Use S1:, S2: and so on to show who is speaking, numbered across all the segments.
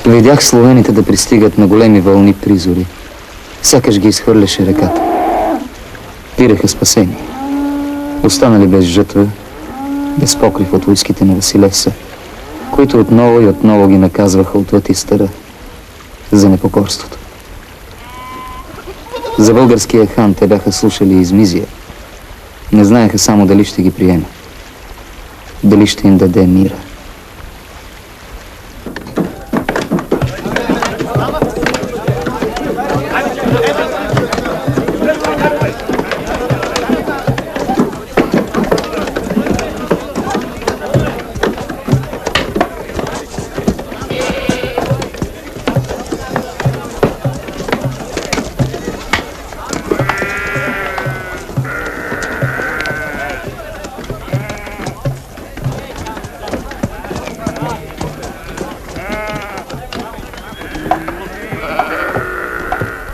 S1: Видях словените да пристигат на големи вълни призори. Сякаш ги изхвърляше реката. Пиреха спасение. Останали без жътва, без покрив от войските на Василевса, които отново и отново ги наказваха отвъд Истъра за непокорството. За българския хан те бяха слушали из Мизия. Не знаеха само дали ще ги приеме, дали ще им даде мира.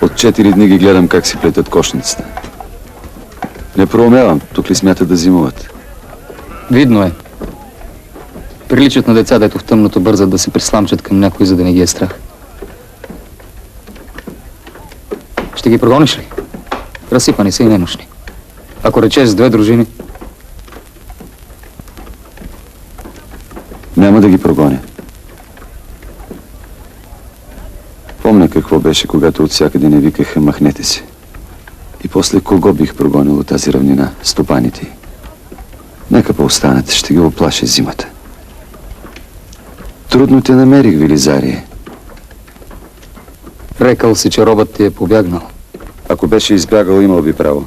S2: От 4 дни ги гледам как си плетат кошницата. Не проумявам, тук ли смятат да зимуват?
S1: Видно е. Приличат на деца, дето в тъмното бързат да се присламчат към някой, за да не ги е страх. Ще ги прогониш ли? Разсипани са и немощни. Ако речеш с 2 дружини...
S2: Няма да ги прогоня. Помня какво беше, когато от всякъде не викаха "махнете се". И после кого бих прогонил от тази равнина? Стопаните й. Нека по-останат, ще ги оплаши зимата. Трудно те намерих, Велизарие.
S1: Рекал си, че робът ти е побягнал.
S2: Ако беше избягал, имал би право.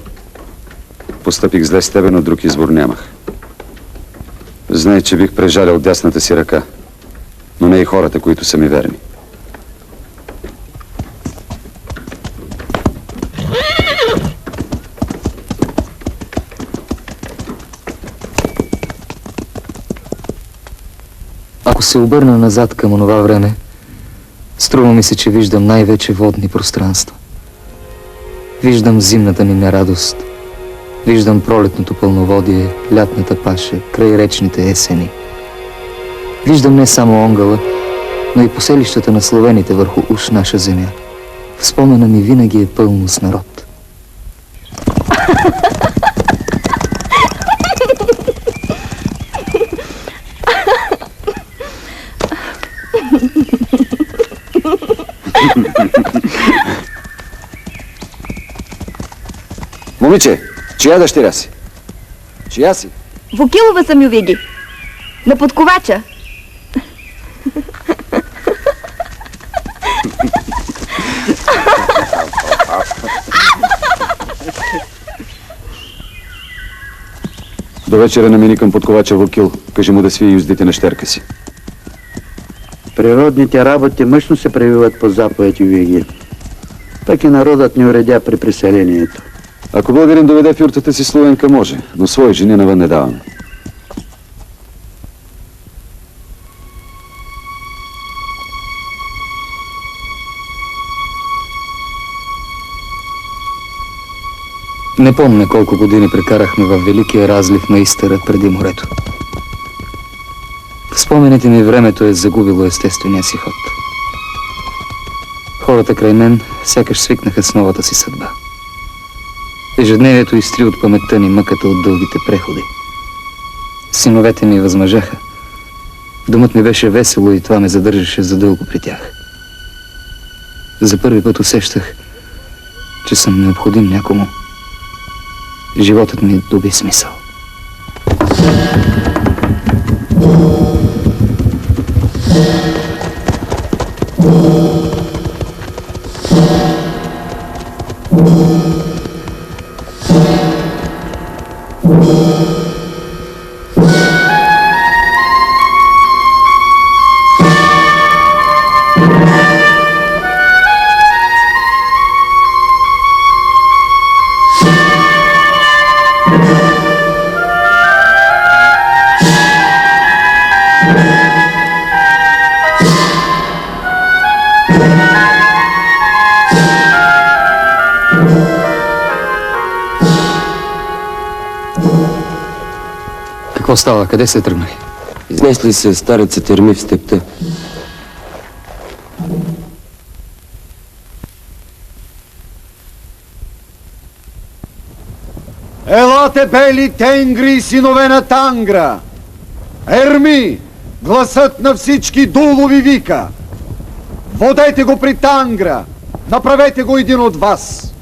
S2: Постъпих зле с тебе, но друг избор нямах. Знай, че бих прежалял дясната си ръка, но не и хората, които са ми верни.
S1: Ако се обърна назад към онова време, струва ми се, че виждам най-вече водни пространства. Виждам зимната ми нерадост. Виждам пролетното пълноводие, лятната паша, край речните есени. Виждам не само Онгъла, но и поселищата на словените върху уж наша земя. Спомена ми винаги е пълно с народ.
S2: Момиче, чия дъщеря си? Чия си?
S3: Вокилова съм, Ювиги. На подковача.
S2: До вечера намини към подковача Вокил. Кажи му да свие юздите на щерка си.
S4: Природните работи мъжно се прививат по заповед, Ювиги. Пък и народът ни уредя при преселението.
S2: Ако българин доведе в юртата си словенка, може, но свои жени навън не даваме.
S1: Не помня колко години прекарахме във великия разлив на Истъра преди морето. В спомените ми времето е загубило естествения си ход. Хората край мен сякаш свикнаха с новата си съдба. Ежедневието изтри от паметта ни мъката от дългите преходи. Синовете ми възмъжаха. Домът ми беше весело и това ме задържаше задълго при тях. За първи път усещах, че съм необходим някому. Животът ми доби смисъл. Какво става? Къде се тръгнали?
S5: Изнесли се стареца терми в степта. Елате, бели тенгри, синове на Тангра! Ерми, гласът на всички дулови вика! Водете го при Тангра! Направете го един от вас!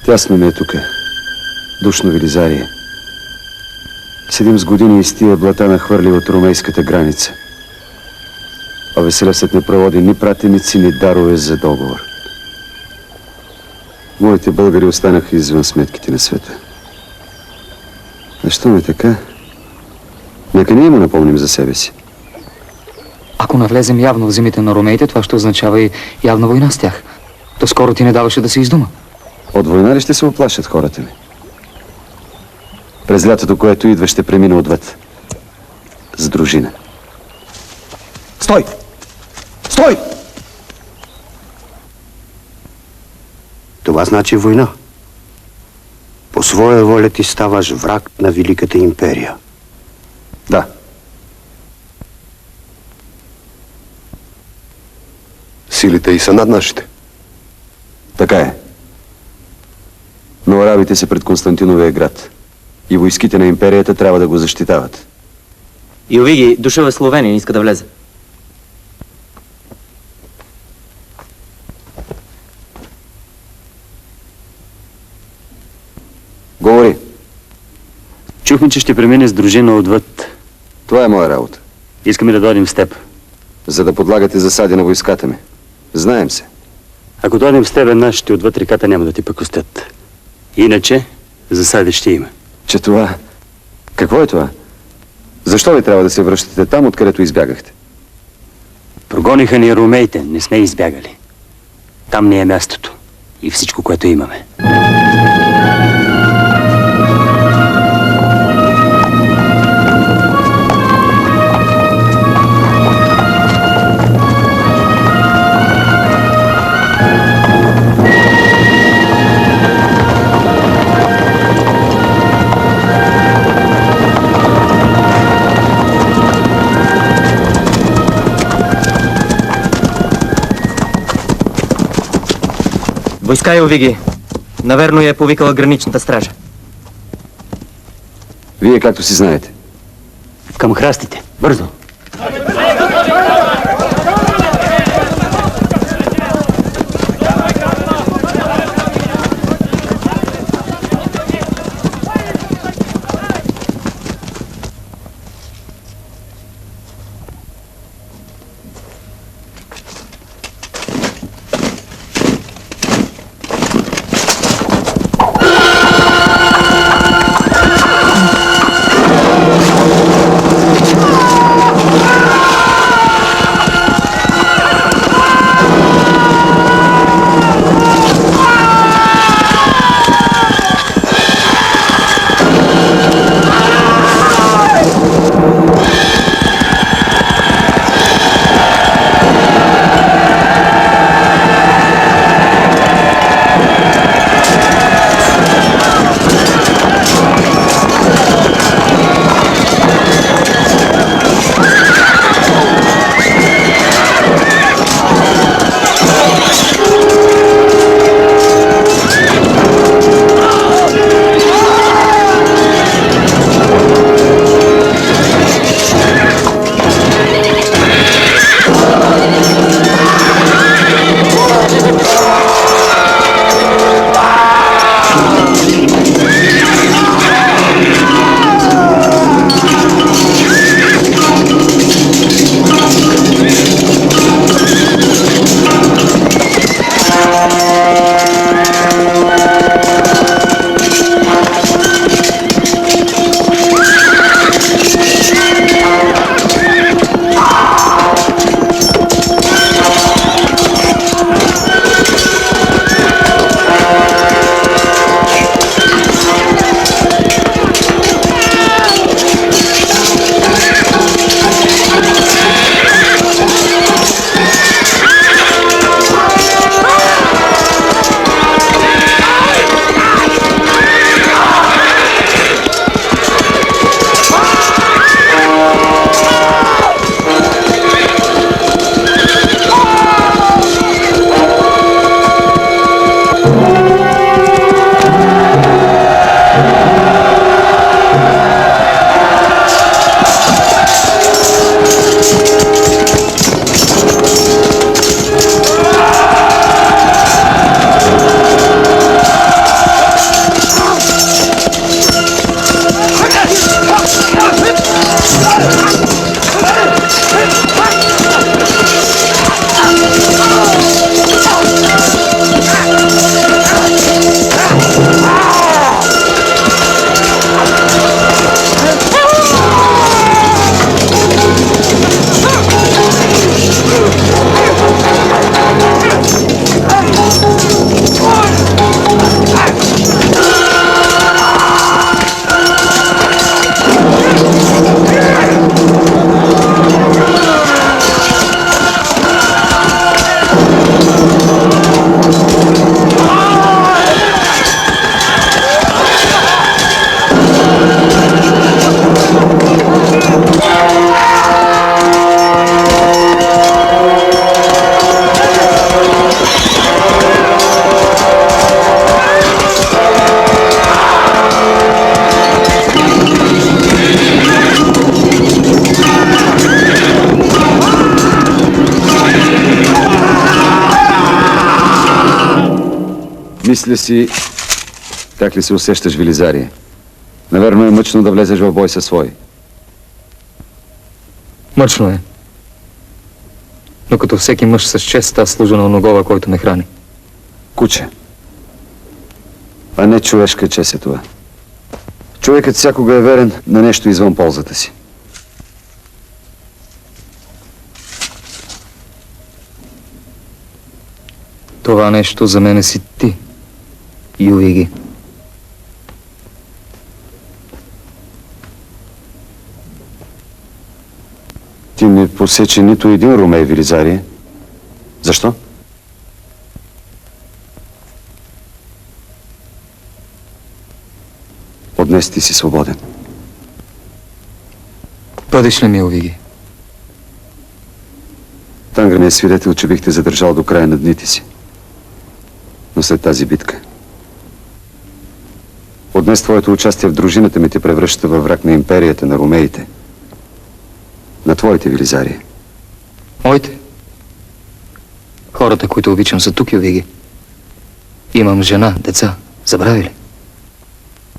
S2: Тясно ми е тука. Душно Велизарие. Седим с години из тия блата нахвърли от румейската граница. А Веселесът не проводи ни пратеници, ни дарове за договор. Моите българи останаха извън сметките на света. Защо не така? Нека ние му напомним за себе си.
S1: Ако навлезем явно в земите на ромеите, това ще означава и явна война с тях. То скоро ти не даваше да се издума.
S2: От война ли ще се оплашат хората ми? През лятото, което идва, ще премина отвъд. С дружина.
S5: Стой! Стой!
S6: Това значи война. По своя воля ти ставаш враг на Великата империя.
S2: Да.
S7: Силите и са над нашите.
S2: Така е. Но арабите са пред Константиновия град. И войските на империята трябва да го защитават.
S8: Йовиги, дошъл е Словенин, иска да влезе.
S2: Говори.
S9: Чухме, че ще премине с дружина отвъд.
S2: Това е моя работа.
S9: Искаме да дойдем с теб.
S2: За да подлагате засади на войската ми. Знаем се.
S9: Ако дойдем с тебе, нашите отвъд реката няма да ти пакостят. Иначе, засади ще има.
S2: Че това... Какво е това? Защо ви трябва да се връщате там, откъдето избягахте?
S9: Прогониха ни румеите, не сме избягали. Там ни е мястото. И всичко, което имаме.
S8: Войска, Йовиги. Наверно я е повикала граничната стража.
S2: Вие както си знаете.
S9: Към храстите. Бързо!
S2: Мисля си, как ли се усещаш, Велизарие? Наверно е мъчно да влезеш в бой със свой.
S1: Мъчно е. Но като всеки мъж с чест, аз служа на оногова, който ме храни.
S2: Куче. А не човешка чест е това. Човекът всякога е верен на нещо извън ползата си.
S1: Това нещо за мене си ти, Ювиги.
S2: Ти не посече нито един Ромей, Велизарие. Защо? От днес ти си свободен.
S1: Бъдеш ли ми, Ювиги?
S2: Тангра ми е свидетел, че бих те задържал до края на дните си. Но след тази битка. От днес твоето участие в дружината ми те превръща във враг на империята, на ромеите. На твоите, Велизарие.
S1: Моите? Хората, които обичам, са тук, Ювиги. Имам жена, деца. Забрави ли?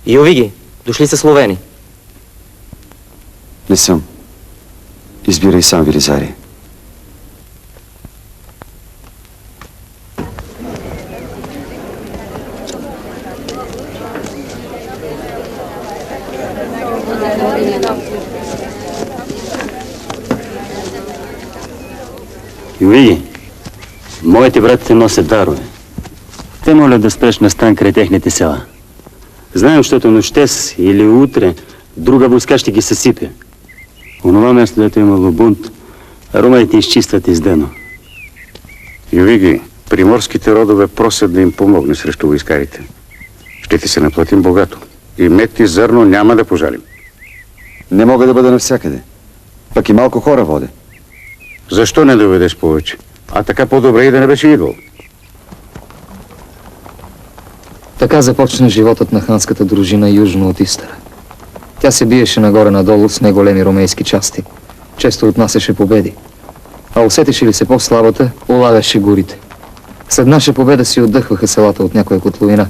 S8: Ювиги, дошли са словени.
S2: Не съм. Избирай сам, Велизарие.
S9: Ювиги, моите брати те носят дарове. Те молят да спреш на стан край техните села. Знаем, защото нощес или утре друга войска ще ги съсипе. Онова място, дето имало бунт, ромеите изчистват издено.
S6: Ювиги, приморските родове просят да им помогне срещу войскарите. Ще ти се наплатим богато. И мед и зърно няма да пожалим.
S2: Не мога да бъда навсякъде. Пък и малко хора водя.
S6: Защо не доведеш повече? А така по-добре и да не беше идол.
S1: Така започна животът на ханската дружина южно от Истъра. Тя се биеше нагоре-надолу с неголеми ромейски части. Често отнасяше победи. А усетеше ли се по-слабата, улавяше горите. След наша победа си отдъхваха селата от някоя котловина.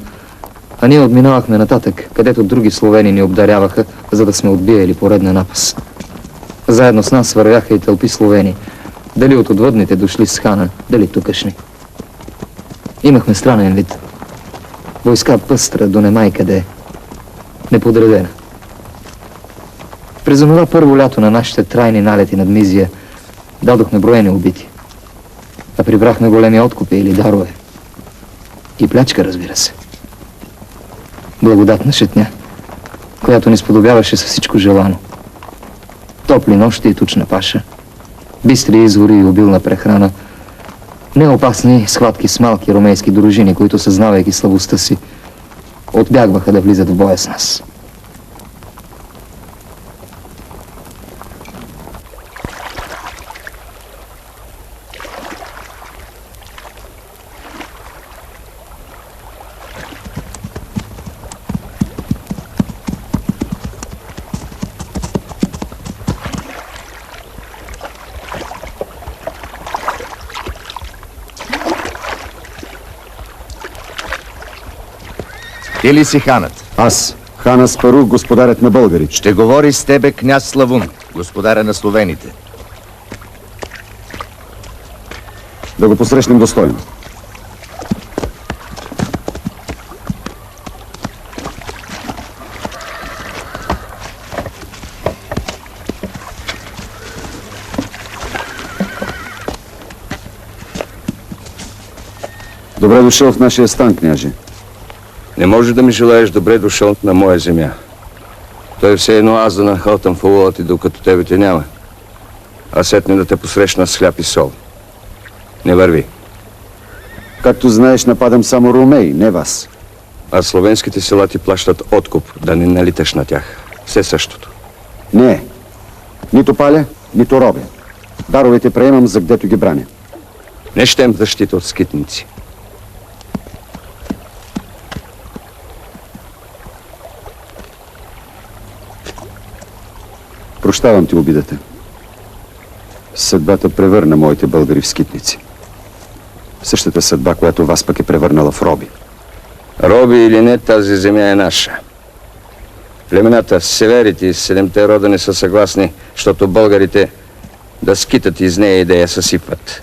S1: А ние отминавахме нататък, където други словени ни обдаряваха, за да сме отбияли поредна напас. Заедно с нас вървяха и тълпи словени. Дали от отвъдните дошли с хана, дали тукашни. Имахме странен вид. Войска пъстра до немай къде. Неподредена. През онова първо лято на нашите трайни налети над Мизия дадохме броени убити. А прибрахме големи откупи или дарове. И плячка, разбира се. Благодатна шетня, която ни сподобяваше с всичко желано. Топли нощи и тучна паша, бистри извори и обилна прехрана, неопасни схватки с малки ромейски дружини, които, съзнавайки слабостта си, отбягваха да влизат в боя с нас.
S5: Ти ли си ханът?
S2: Аз, хан Аспарух, господарят на българите.
S5: Ще говори с тебе княз Славун, господаря на словените.
S2: Да го посрещнем достойно. Добре дошъл в нашия стан, княже.
S10: Не може да ми желаеш добре дошъл на моя земя. Той е все едно аз да нахалтам в улова ти, докато тебе те няма. А сетне да те посрещна с хляб и сол. Не върви.
S2: Както знаеш, нападам само ромеи, не вас.
S10: А словенските села ти плащат откуп, да не налиташ на тях. Все същото.
S2: Не. Нито паля, нито робя. Даровете приемам, за гдето ги браня.
S10: Не щем защита от скитници.
S2: Прощавам ти обидата. Съдбата превърна моите българи в скитници. Същата съдба, която вас пък е превърнала в роби.
S10: Роби или не, тази земя е наша. Племената северите и седемте рода не са съгласни, защото българите да скитат из нея и да я съсипват.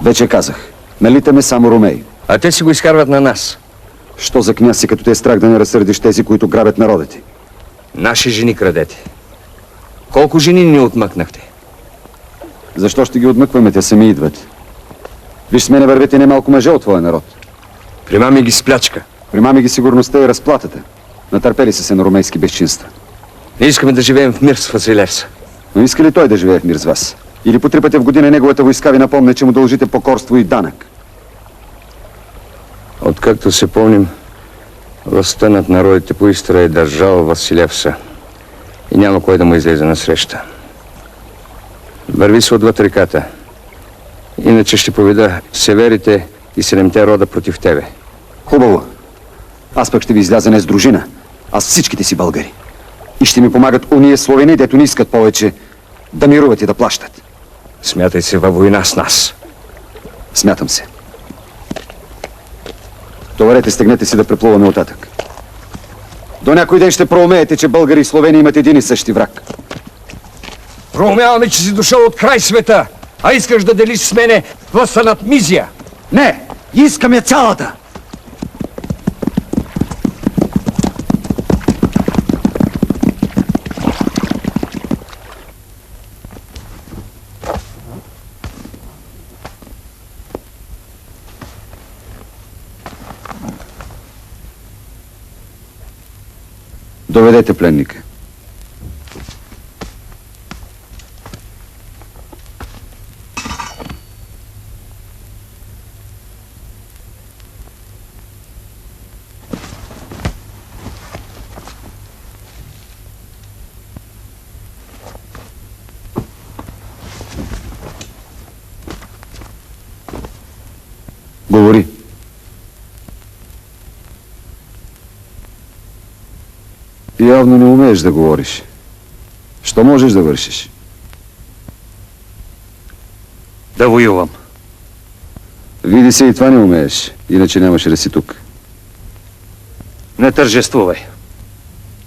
S2: Вече казах. Налитаме само ромеи.
S10: А те си го изкарват на нас.
S2: Що за княз си, като те е страх да не разсърдиш тези, които грабят народа ти?
S10: Наши жени крадете. Колко жени ни отмъкнахте?
S2: Защо ще ги отмъкваме? Те сами идват. Виж, с мене вървете немалко мъже от твоя народ.
S10: Примами ги с плячка.
S2: Примами ги сигурността и разплатата. Натърпели са се на ромейски безчинства.
S10: Не искаме да живеем в мир с Василевса.
S2: Но иска ли той да живее в мир с вас? Или по 3 пъти в година неговата войска ви напомня, че му дължите покорство и данък?
S10: Откакто се помним, властта над народите по Истра е държал Василевса. И няма кой да му излезе на среща. Върви се отвъд реката. Иначе ще поведа северите и 7 рода против тебе.
S2: Хубаво. Аз пък ще ви изляза не с дружина, а с всичките си българи. И ще ми помагат ония словени, дето не искат повече да мируват и да плащат.
S10: Смятай се във война с нас.
S2: Смятам се. Товарете, стегнете си да преплуваме оттатък. До някой ден ще проумеете, че българи и словени имат един и същи враг.
S10: Проумяваме, че си дошъл от край света, а искаш да делиш с мене властта над Мизия.
S4: Не! Искаме цялата!
S2: Доведете пленника. Говори. Явно не умееш да говориш. Що можеш да вършиш?
S9: Да воювам.
S2: Види се, и това не умееш. Иначе нямаше да си тук.
S9: Не тържествувай.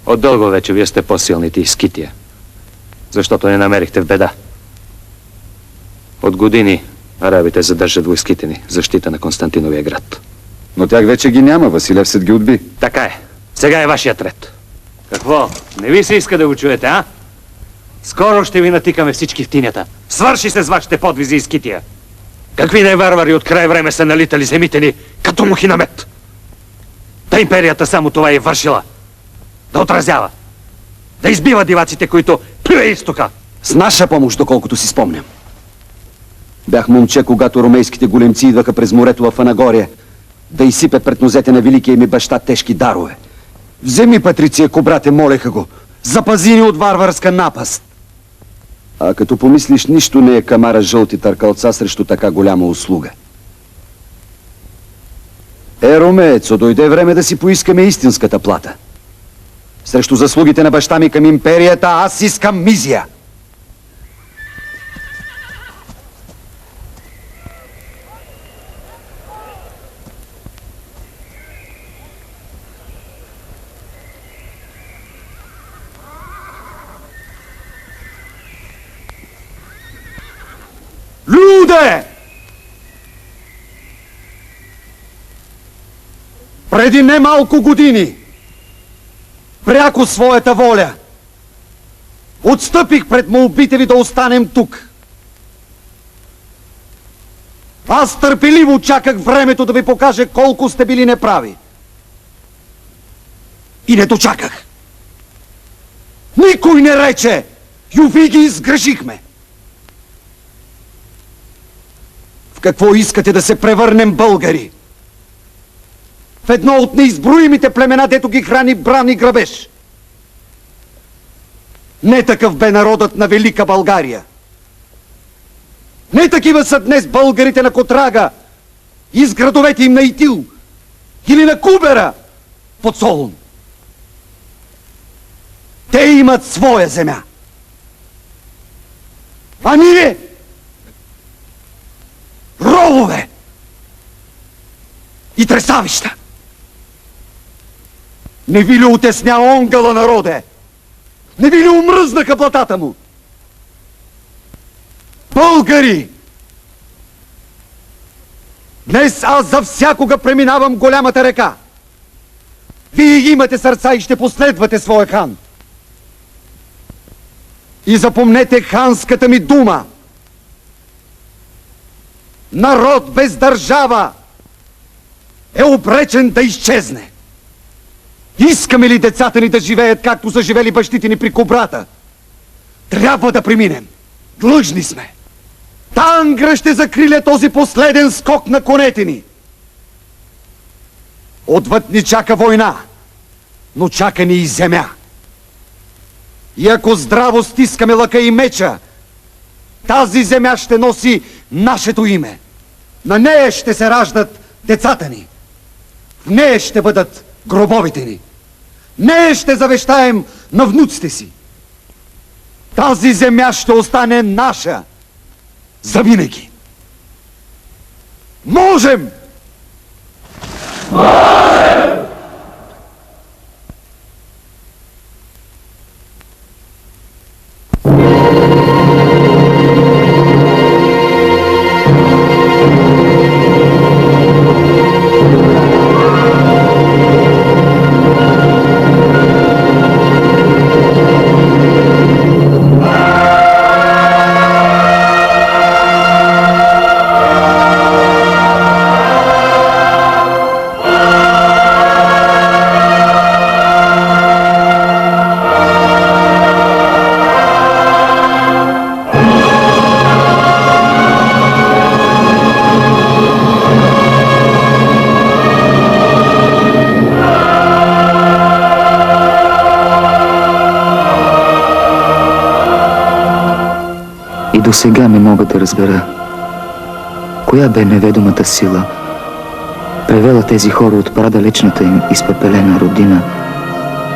S9: От дълго вече вие сте по-силните и Скития. Защото не намерихте в беда. От години арабите задържат войските ни в защита на Константиновия град.
S2: Но тях вече ги няма. Василевсът ги отби.
S9: Така е. Сега е вашият ред. Какво? Не ви се иска да го чуете, а? Скоро ще ви натикаме всички в тинята. Свърши се с вашите подвизи и Скития. Какви неварвари от край време са налитали земите ни като мухи на мед. Та империята само това е вършила. Да отразява. Да избива диваците, които плюе изтока.
S4: С наша помощ, доколкото си спомням.
S2: Бях момче, когато ромейските големци идваха през морето в Анагория да изсипят пред нозете на великия ми баща тежки дарове.
S4: Вземи, Патриция, брате, молеха го. Запази ни от варварска напаст.
S2: А като помислиш, нищо не е камара жълти търкалца срещу така голяма услуга. Ромеецо, дойде време да си поискаме истинската плата. Срещу заслугите на баща ми към империята, аз искам Мизия.
S4: Люде! Преди немалко години, пряко своята воля, отстъпих пред молбите ви да останем тук. Аз търпеливо чаках времето да ви покаже колко сте били неправи. И не дочаках. Никой не рече: Ювиги, сгрешихме. В какво искате да се превърнем, българи? В едно от неизброимите племена, дето ги храни бран и грабеж. Не такъв бе народът на Велика България. Не такива са днес българите на Котрага, из градовете им на Итил или на Кубера под Солун. Те имат своя земя. А ние ровове и тресавища. Не ви ли утесня онгъла, народе? Не ви ли омръзнаха блатата му? Българи! Днес аз за всякога преминавам голямата река. Вие имате сърца и ще последвате своя хан. И запомнете ханската ми дума. Народ без държава е обречен да изчезне. Искаме ли децата ни да живеят, както са живели бащите ни при Кубрата? Трябва да преминем. Длъжни сме. Тангра ще закриля този последен скок на конете ни. Отвъд ни чака война, но чака ни и земя. И ако здраво стискаме лъка и меча, тази земя ще носи нашето име. На нея ще се раждат децата ни. В нея ще бъдат гробовите ни. Нея ще завещаем на внуците си. Тази земя ще остане наша завинаги. Можем!
S1: До сега не мога да разбера коя бе неведомата сила, превела тези хора от прадалечната им изпепелена родина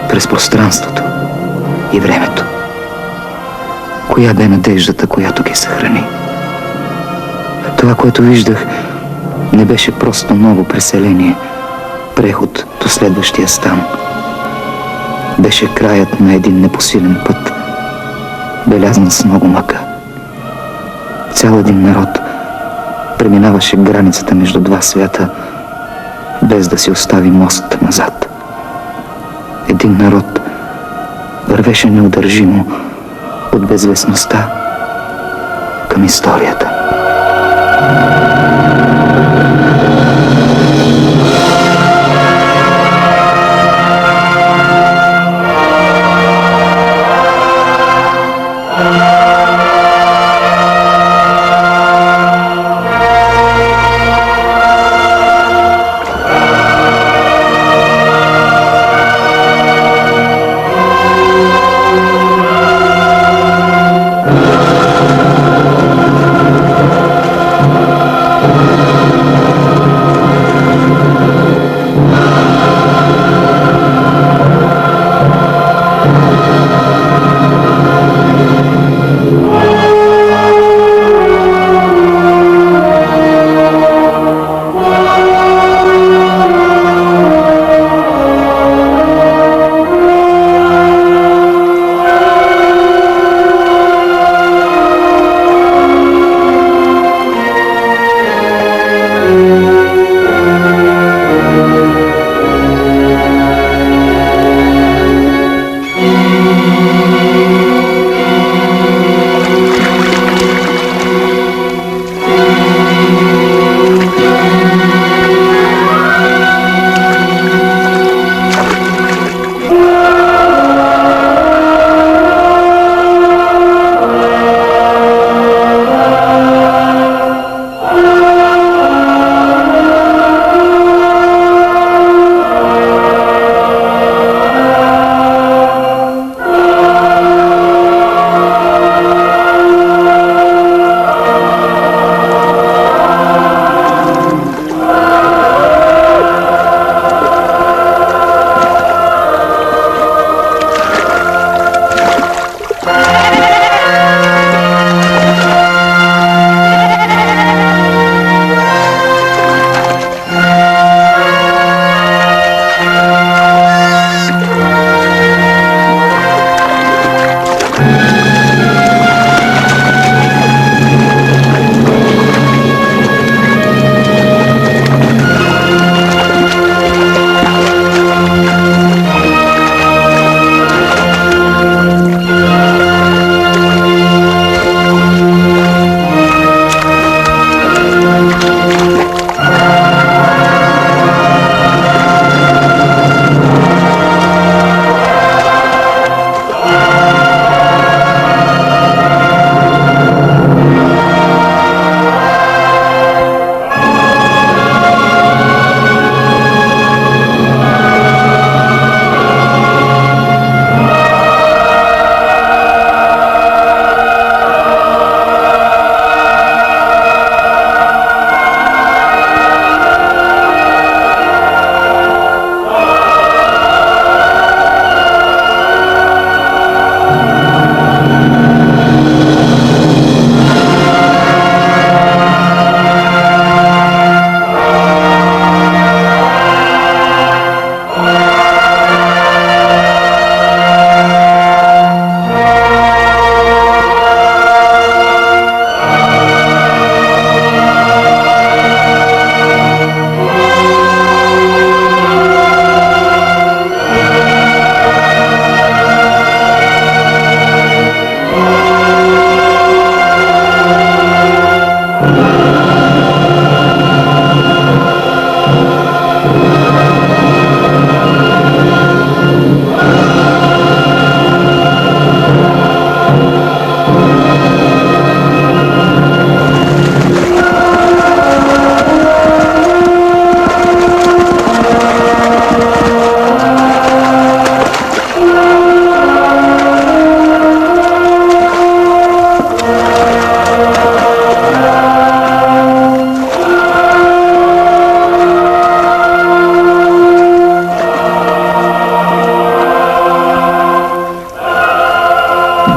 S1: през пространството и времето. Коя бе надеждата, която ги съхрани? Това, което виждах, не беше просто ново преселение, преход до следващия стан. Беше краят на един непосилен път, белязан с много мъка. Цял един народ преминаваше границата между два свята, без да си остави мост назад. Един народ вървеше неудържимо от безвестността към историята.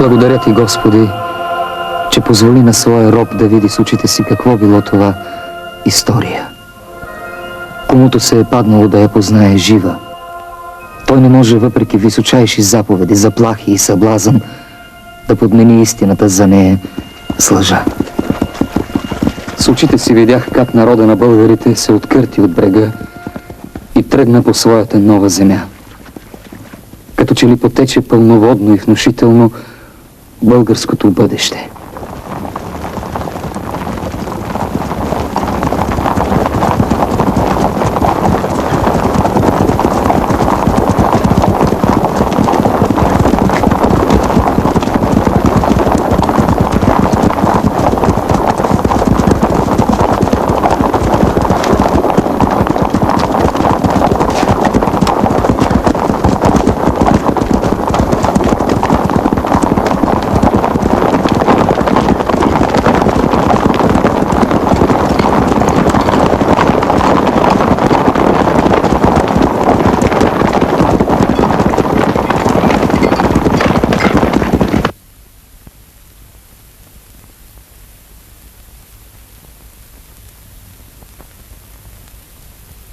S1: Благодаря ти, Господи, че позволи на своя роб да види с очите си какво било това история. Комуто се е паднало да я познае жива, той не може въпреки височайши заповеди, заплахи и съблазън да подмени истината за нея с лъжа. С очите си видях как народа на българите се откърти от брега и тръгна по своята нова земя. Като че ли потече пълноводно и внушително българското бъдеще.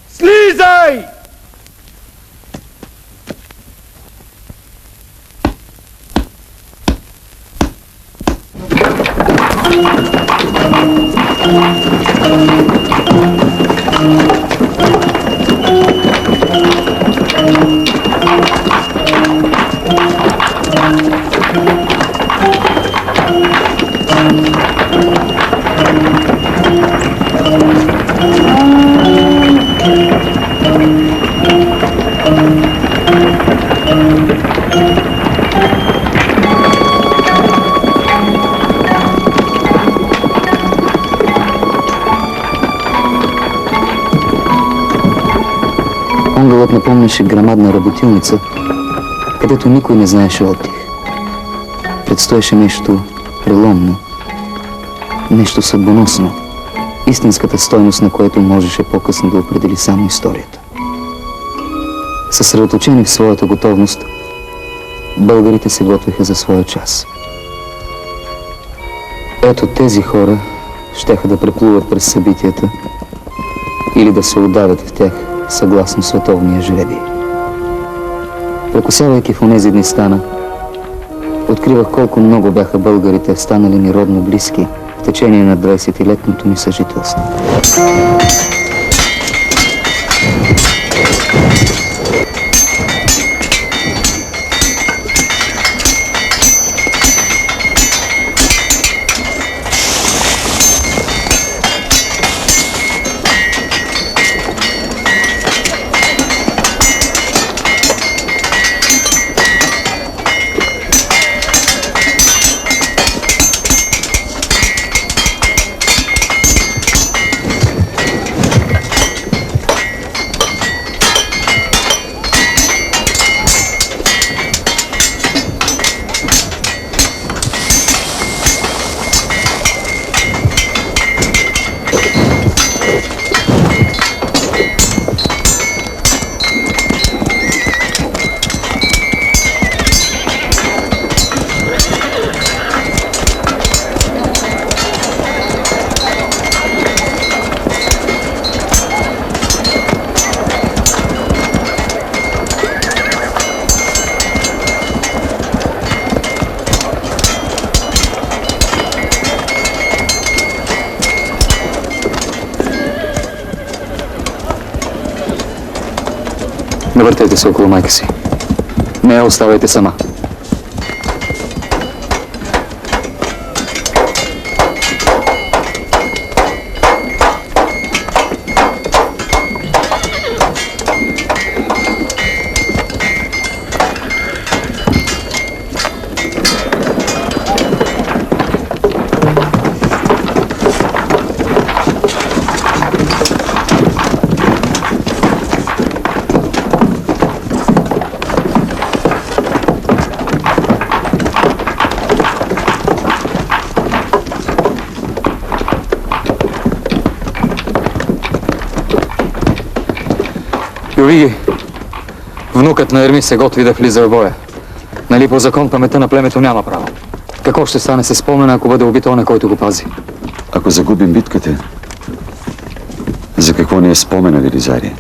S5: Слизай!
S1: Ангелът напомняше грамадна работилница, където никой не знаеше отдих. Предстоеше нещо преломно, нещо съдбоносно, истинската стойност на което можеше по-късно да определи само историята. Съсредоточени в своята готовност, българите се готвиха за своя час. Ето тези хора щяха да преплуват през събитията или да се удавят в тях съгласно световния жребий. Прекосявайки в онези дни стана, откривах колко много бяха българите станали ми родно близки в течение на 20-летното ми съжителство. Не въртайте се около майка си. Не я оставайте сама. Йовиги, внукът на Ерми се готви да влиза в боя. Нали по закон паметта на племето няма право? Какво ще стане се спомена, ако бъде убит оня, който го пази?
S2: Ако загубим битката, за какво ни е спомена, Велизария?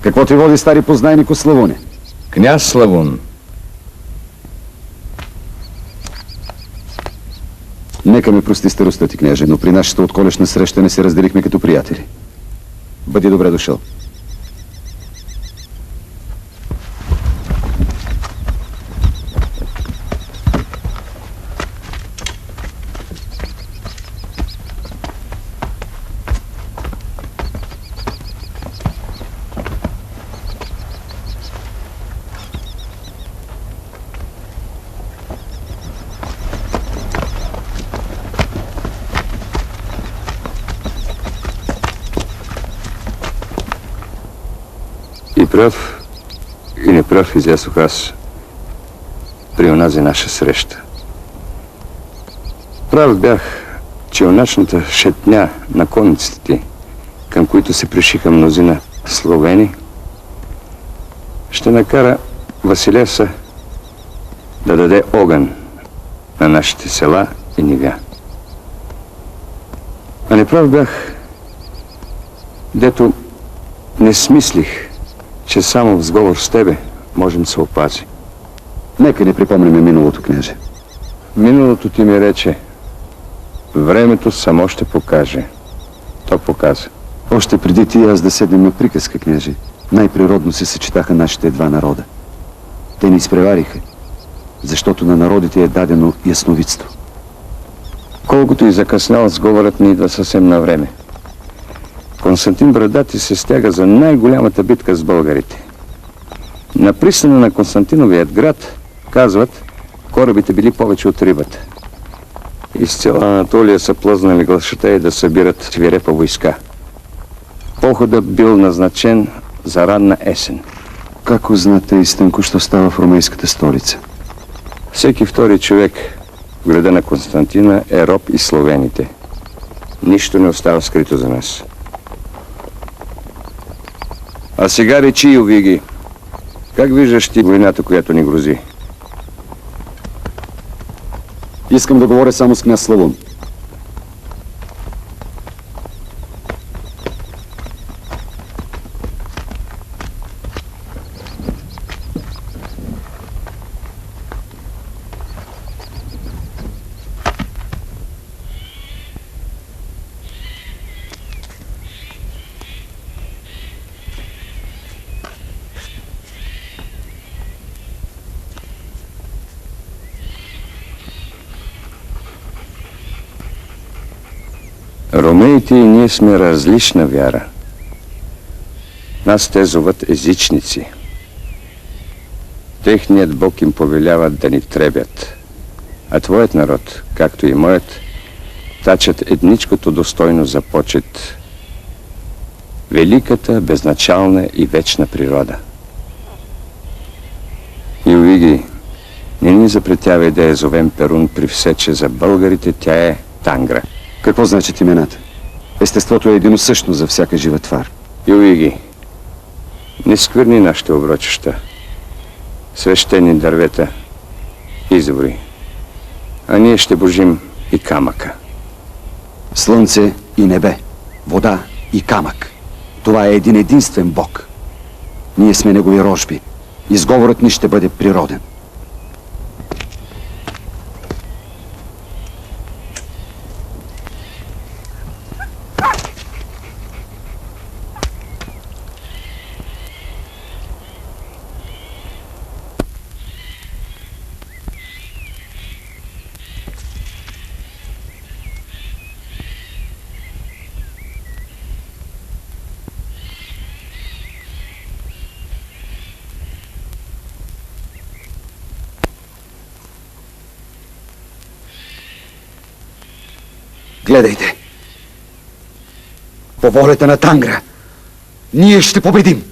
S5: Какво ти води, стари познайнико Славуне?
S10: Княз Славун,
S2: Нека ме прости старостта ти, княже, но при нашата отколешна среща не се разделихме като приятели. Бъди добре дошъл.
S10: и прав, и неправ изясох аз при онази наша среща. Прав бях, че оначната шетня на конниците, към които се пришиха мнозина словени, ще накара Василеса да даде огън на нашите села и нига. А неправ бях, дето не смислих, че само в сговор с тебе можем да се опази.
S2: Нека не припомняме миналото, княже.
S10: Миналото ти ми рече, времето само ще покаже. То показа.
S2: Още преди ти и аз да седнем на приказка, княже, най-природно се съчетаха нашите два народа. Те ни изпревариха, защото на народите е дадено ясновидство.
S10: Колкото и закъснял, сговорът ни идва съвсем на време. Константин Брадати се стяга за най-голямата битка с българите. На пристана на Константиновият град, казват, корабите били повече от рибата. Из цяла Анатолия са плъзнали глашата и да събират свирепа войска. Походът бил назначен за ранна есен.
S2: Как узната истинко, що става в ромейската столица?
S10: Всеки втори човек в града на Константина е роб и словените. Нищо не остава скрито за нас. А сега речи, Овиги, как виждаш ти войната, която ни грози?
S2: Искам да говоря само с княз Славун.
S10: Ромеите и ние сме различна вяра. Нас те зоват езичници. Техният Бог им повелява да ни требят. А твоят народ, както и моят, тачат едничкото достойно за почет. Великата, безначална и вечна природа. И Овиги, не ни запретявай да я зовем Перун при все, че за българите тя е Тангра.
S2: Какво значат имената? Естеството е единосъщно за всяка жива твар.
S10: Юиги, не скверни нашите оброчища, свещени дървета, извори, а ние ще божим и камъка.
S2: Слънце и небе, вода и камък. Това е един единствен Бог. Ние сме негови рожби. Изговорът ни ще бъде природен.
S4: Гледайте. По волята на Тангра, ние ще победим.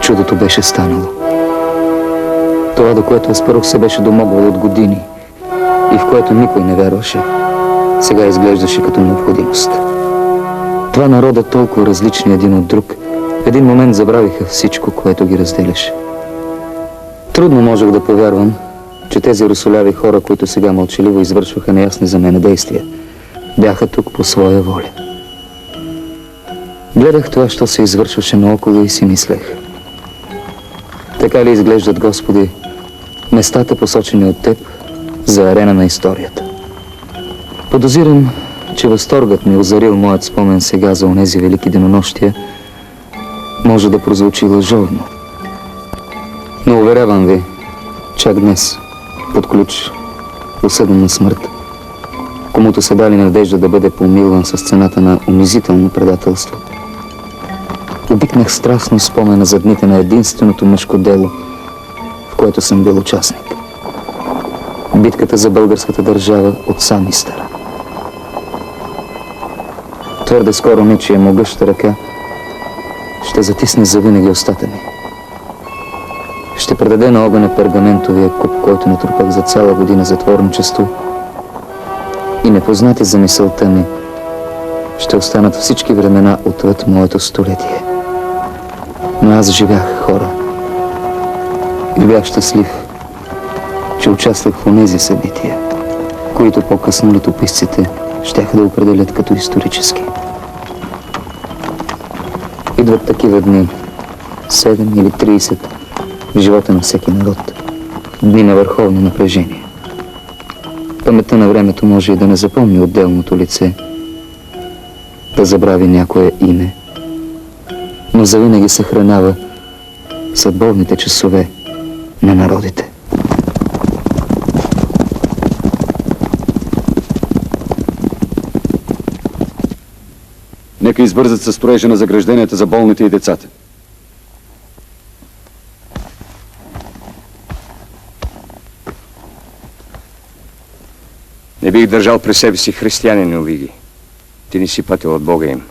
S1: Чудото беше станало. Това, до което Аспарух се беше домогвал от години и в което никой не вярваше, сега изглеждаше като необходимост. Два народа, толкова различни един от друг, в един момент забравиха всичко, което ги разделяше. Трудно можех да повярвам, че тези русоляви хора, които сега мълчаливо извършваха неясни за мене действия, бяха тук по своя воля. Гледах това, що се извършваше наоколо и си мислех: така ли изглеждат, Господи, местата, посочени от Теб за арена на историята? Подозирам, че възторгът ми озарил моят спомен сега за онези велики денонощия може да прозвучи лъжовно. Но уверявам ви, чак днес, под ключ, осъден на смърт, комуто се дали надежда да бъде помилван с цената на унизително предателство, обикнах страстно спомена за дните на единственото мъжко дело, в което съм бил участник. Битката за българската държава от Самистър. Твърде скоро нечия могъща ръка ще затисне завинаги устата ми. Ще предаде на огъня пергаментовия куп, който натрупах за цяла година затворничество, и непознати за мисълта ми ще останат всички времена отвъд моето столетие. Но аз живях, хора, и бях щастлив, че участвах в онези събития, които по-късно летописците щяха да определят като исторически. Идват такива дни, 7 или 30, в живота на всеки народ, дни на върховно напрежение. Паметта на времето може и да не запомни отделното лице, да забрави някое име, но завинаги съхранява съдбовните часове на народите.
S2: Нека избързат със строежа на загражденията за болните и децата.
S10: Не бих държал при себе си християнин, Овиги. Ти не си пътил от Бога им.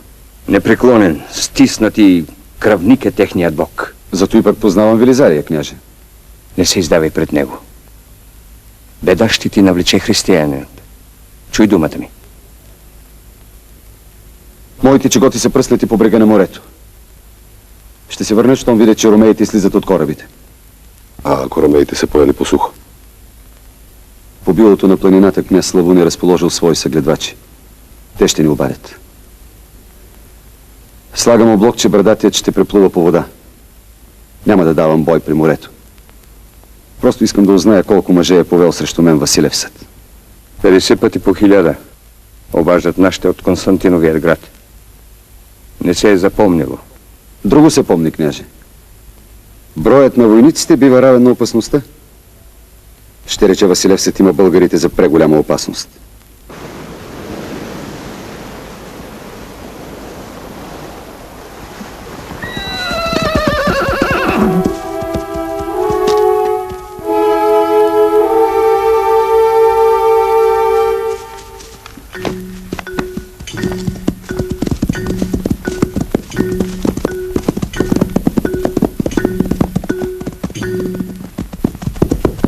S10: Непреклонен, стиснат и кръвник е техният Бог.
S2: Зато и пък познавам Велизария, княже.
S10: Не се издавай пред него. Беда ще ти навлече християнинът. Чуй думата ми.
S2: Моите чеготи са пръснати по брега на морето. Ще се върнат, щом видят, че ромеите слизат от корабите.
S7: А ако ромеите се поели по сухо?
S2: По билото на планината княз Славун е разположил свои съгледвачи. Те ще ни обадят. Слагам облог, че брадатият ще преплува по вода. Няма да давам бой при морето. Просто искам да узная колко мъже е повел срещу мен Василев съд.
S10: 50 пъти по 1000 обаждат нашите от Константиновият град. Не се е запомнило.
S2: Друго се помни, княже. Броят на войниците бива равен на опасността. Ще рече Василев съд има българите за преголяма опасност.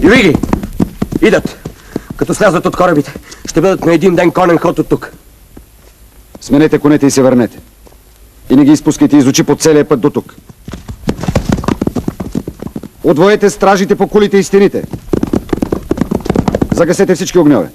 S8: Юиги! Идат! Като слязат от корабите, ще бъдат на един ден конен ход от тук.
S2: Сменете конете и се върнете. И не ги изпускайте из очи по целия път до тук. Отвоете стражите по кулите и стените. Загасете всички огньове.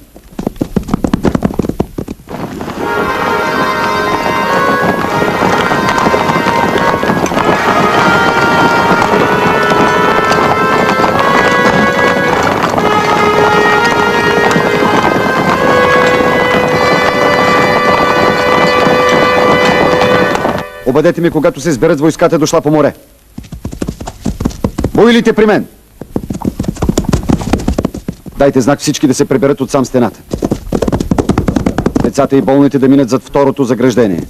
S4: Бъдете ми, когато се изберат войската дошла по море. Бойлите при мен! Дайте знак всички да се приберат от сам стената. Децата и болните да минат зад второто заграждение.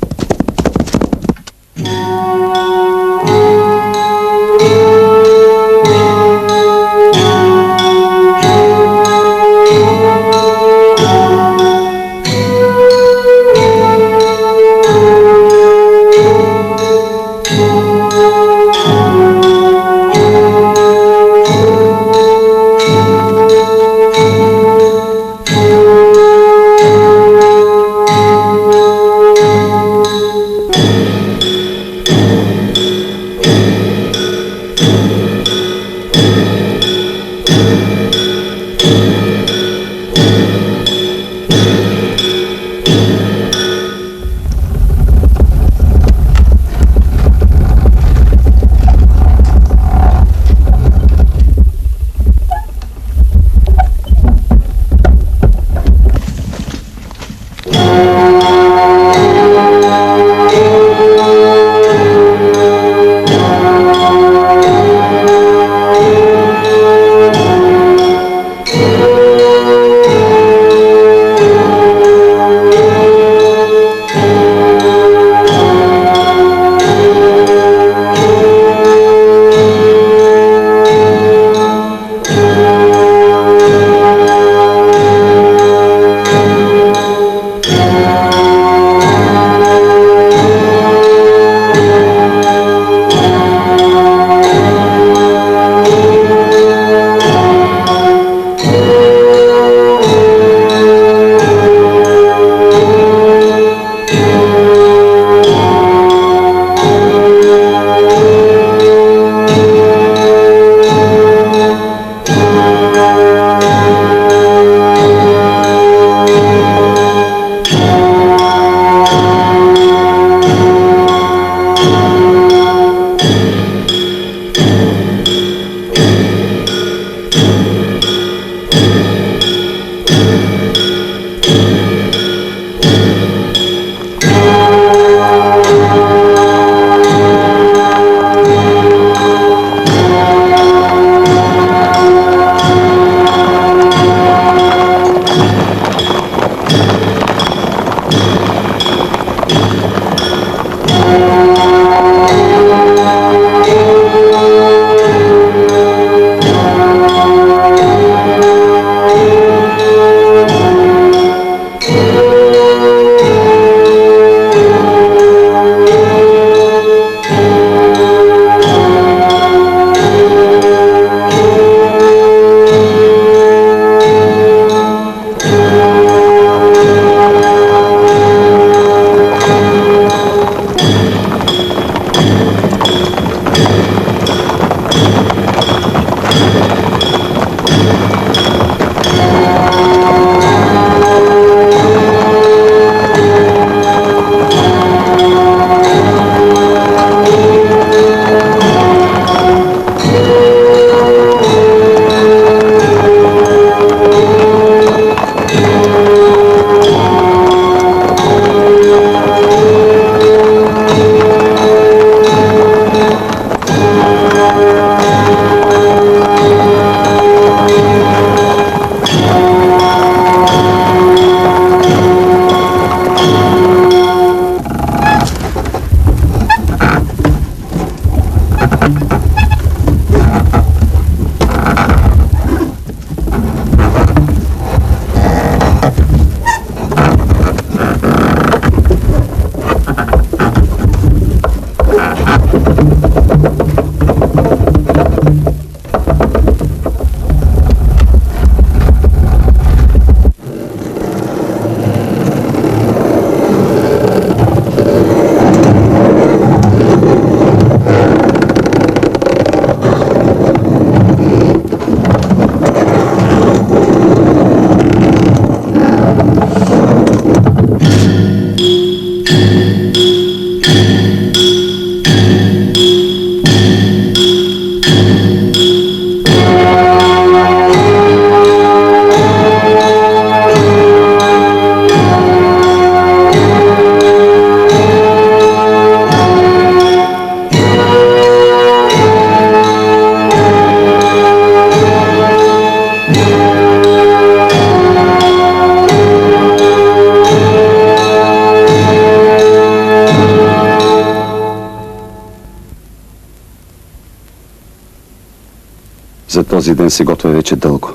S2: Този ден се готвя вече дълго.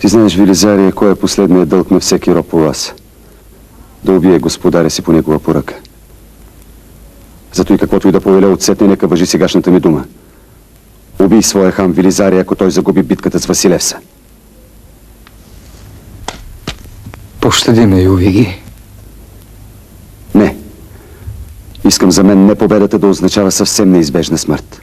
S2: Ти знаеш, Велизария, кой е последният дълг на всеки роб у вас? Да убие господаря си по негова поръка. Зато и каквото и да повеля отсетне, нека въжи сегашната ми дума. Убий своя хан Велизария, ако той загуби битката с Василевса.
S1: Пощади ме, Ювиги.
S2: Не. Искам за мен не победата да означава съвсем неизбежна смърт.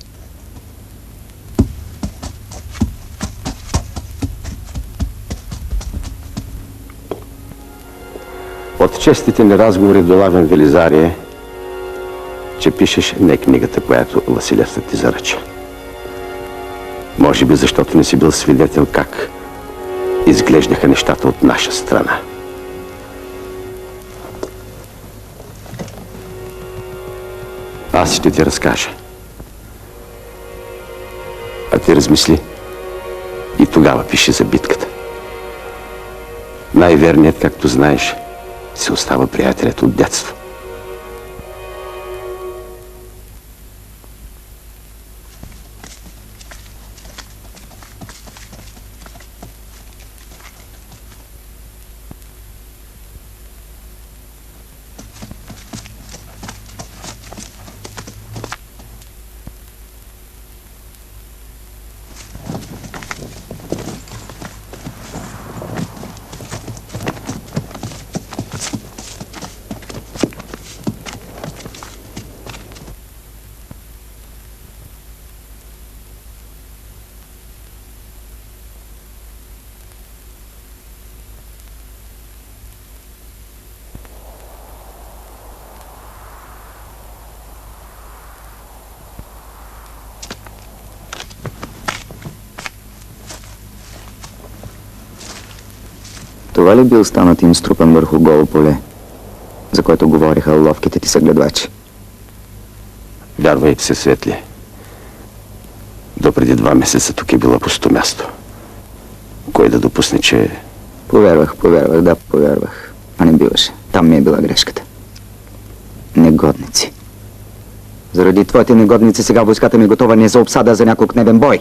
S6: От честите ми разговори долавям, Велизарие, че пишеш не книгата, която Василевса ти заръча. Може би защото не си бил свидетел как изглеждаха нещата от наша страна. Аз ще ти разкажа. А ти размисли и тогава пиши за битката. Най-верният, както знаеш, се остава приятелят от детство.
S1: Това ли бил станът им струпан върху голо поле, за което говориха ловките ти съгледвачи?
S6: Вярвай, все светли. Допреди 2 месеца тук е било пусто място. Кой да допусне, че...
S1: Повярвах, да, повярвах. А не биваше. Там ми е била грешката. Негодници. Заради твоите негодници сега войската ми е готова не за обсада, а за някой гневен бой.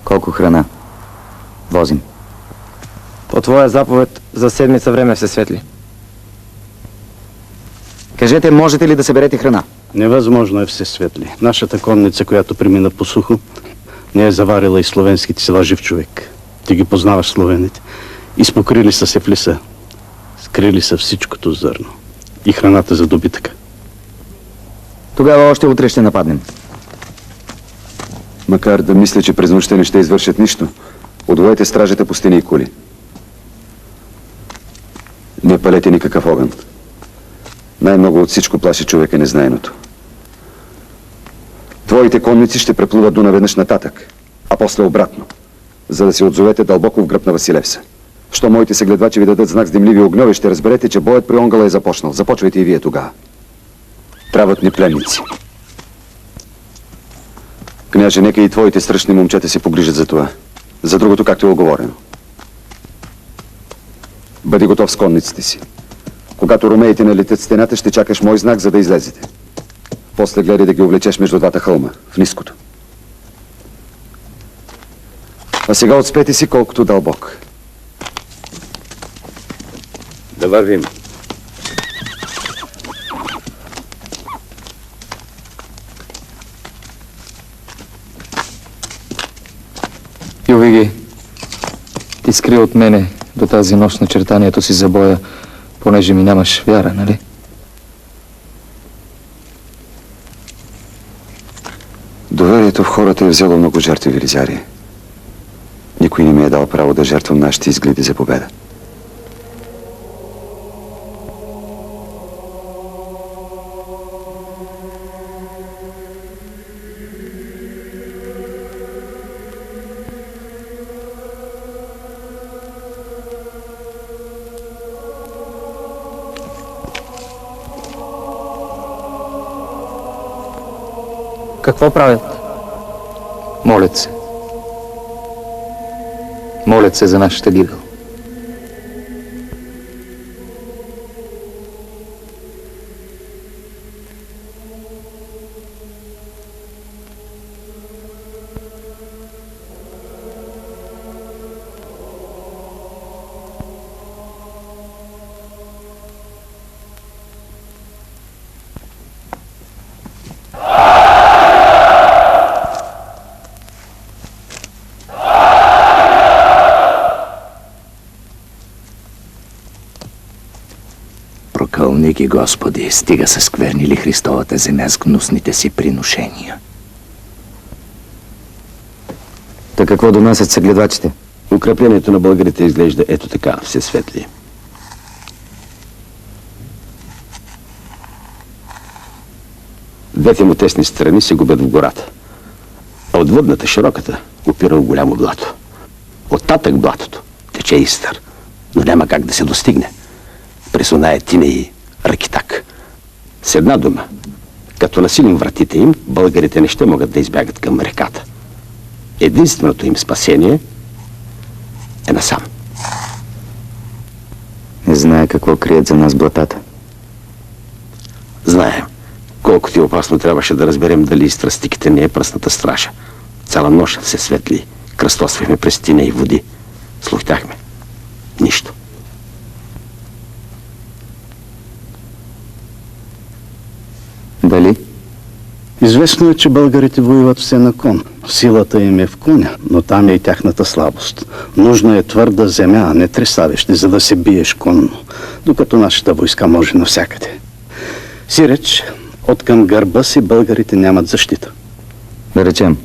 S1: Колко храна? Возим.
S8: По твоя заповед за седмица време се светли.
S1: Кажете, можете ли да съберете храна?
S11: Невъзможно е, все светли. Нашата конница, която премина по сухо, не е заварила и словенските села жив човек. Ти ги познаваш, словените. Изпокрили са се в леса. Скрили са всичкото зърно. И храната за добитъка.
S1: Тогава още утре ще нападнем.
S2: Макар да мисля, че през нощта не ще извършат нищо, отвоете стражите по стени и кули. Не палете никакъв огън. Най-много от всичко плаши човека незнайното. Твоите конници ще преплуват до наведнъж нататък, а после обратно, за да се отзовете дълбоко в гръб на Василевса. Що моите съгледвачи ви дадат знак с димливи огньове, ще разберете, че боят при Онгъла е започнал. Започвайте и вие тогава. Трябват ни пленници. Княже, нека и твоите страшни момчета се погрижат за това. За другото, както е оговорено. Бъди готов с конниците си. Когато ромеите налетят стената, ще чакаш мой знак, за да излезете. После гледай да ги увлечеш между двата хълма, в ниското. А сега отспете си колкото дълбок.
S6: Да вървим.
S1: Ювиги, ти скри от мене до тази нощ начертанието си за боя, понеже ми нямаш вяра, нали?
S2: Доверието в хората е взело много жертви, Велизария. Никой не ми е дал право да жертвам нашите изгледи за победа.
S8: Какво правят?
S1: Молят се. Молят се за нашата гибел.
S12: Кълни ги, Господи, стига са сквернили Христовата земя с гнусните си приношения.
S13: Та какво донасят съгледвачите?
S12: Укреплението на българите изглежда ето така, все светли. Двете му тесни страни се губят в гората. А от водната, широката, опира в голямо блато. Оттатък блатото тече Истър, но няма как да се достигне. През оная тине и Ракитак. С една дума, като насилим вратите им, българите не ще могат да избягат към реката. Единственото им спасение е насам.
S13: Не знае какво крият за нас блатата.
S12: Знаем. Колкото и опасно трябваше да разберем дали изтрастиките не е пръсната стража. Цяла нощ се светли, кръстосвахме през тине и води. Слухтяхме. Нищо.
S13: Дали?
S11: Известно е, че българите воюват все на кон. Силата им е в коня, но там е и тяхната слабост. Нужна е твърда земя, а не тресавещи, за да се биеш конно, докато нашата войска може навсякъде. Сиреч, от към гърба си българите нямат защита.
S13: Да речем,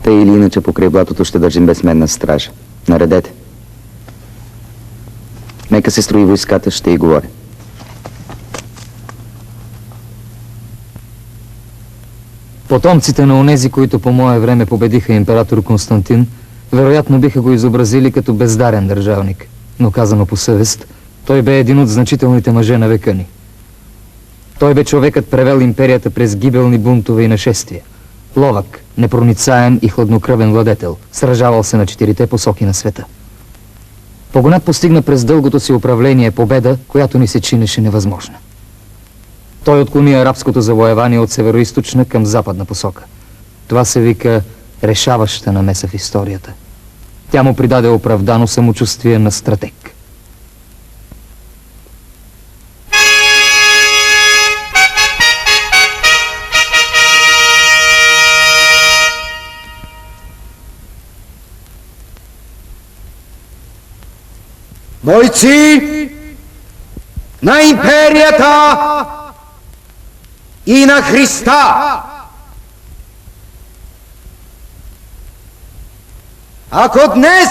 S13: те или иначе покрай блатото ще държим безсменна стража. Наредете. Нека се строи войската, ще и говоря.
S1: Потомците на онези, които по мое време победиха император Константин, вероятно биха го изобразили като бездарен държавник. Но казано по съвест, той бе един от значителните мъже на века ни. Той бе човекът превел империята през гибелни бунтове и нашествия. Ловък, непроницаем и хладнокръвен владетел, сражавал се на 4 посоки на света. Погонат постигна през дългото си управление победа, която ни се чинеше невъзможна. Той отклони арабското завоевание от североизточна към западна посока. Това се вика решаваща намеса в историята. Тя му придаде оправдано самочувствие на стратег.
S4: Бойци на империята и на Христа! Ако днес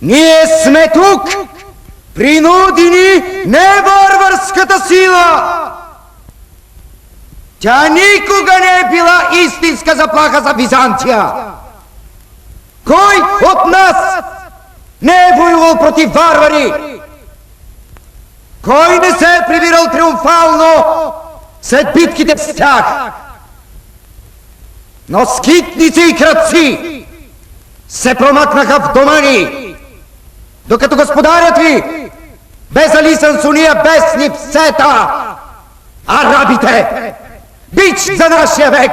S4: ние сме тук, принудени не варварската сила, тя никога не е била истинска заплаха за Византия. Кой от нас не е воювал против варвари? Кой не се е прибирал триумфално след битките с тях? Но скитници и крадци се промъкнаха в дома ни, докато господарят ви бе залисан с уния бесни псета. Арабите, бич за нашия век,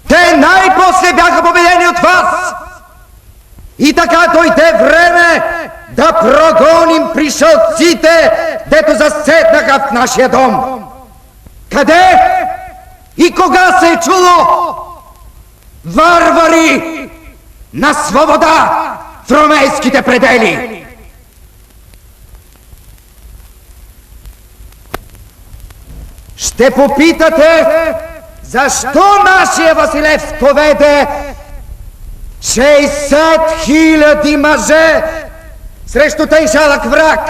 S4: те най-после бяха победени от вас. И така дойде време да прогоним пришълците, дето заседнаха в нашия дом. Къде и кога се е чуло варвари на свобода в ромейските предели? Ще попитате, защо нашия Василев поведе 60 000 мъже срещу тъй жалък враг.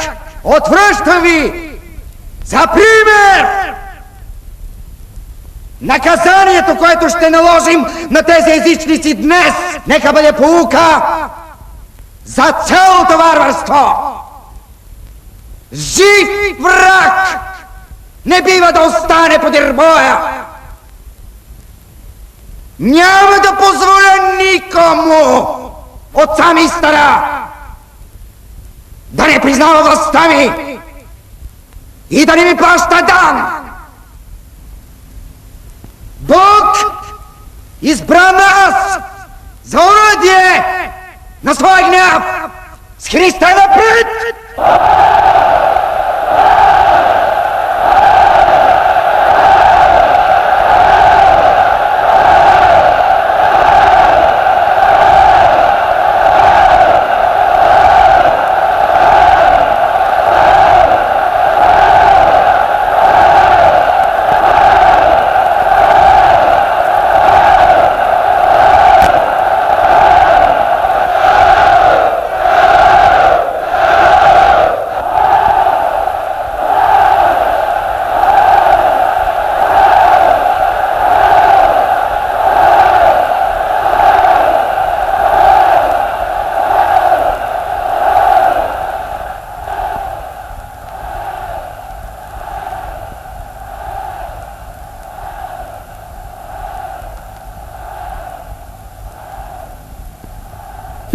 S4: Отвръщам ви за пример наказанието, което ще наложим на тези езичници днес. Нека бъде поука за цялото варварство. Жив враг не бива да остане подир боя. Няма да позволя никому от сами стара да не признава властта ми и да не ми плаща дан. Бог избра нас за оръдие на своя гняв. С Христа напред!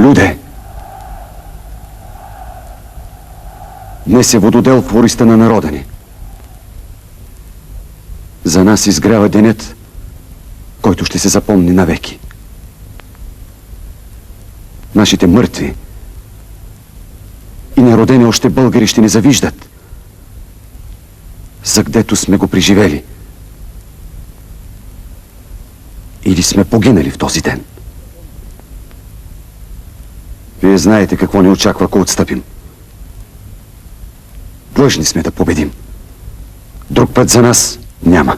S4: Люде! Днес е вододел в хориста на народа ни. За нас изгрява денят, който ще се запомни навеки. Нашите мъртви и неродени още българи ще ни завиждат, за гдето сме го преживели. Или сме погинали в този ден. Вие знаете какво ни очаква, ако отстъпим. Длъжни сме да победим. Друг път за нас няма.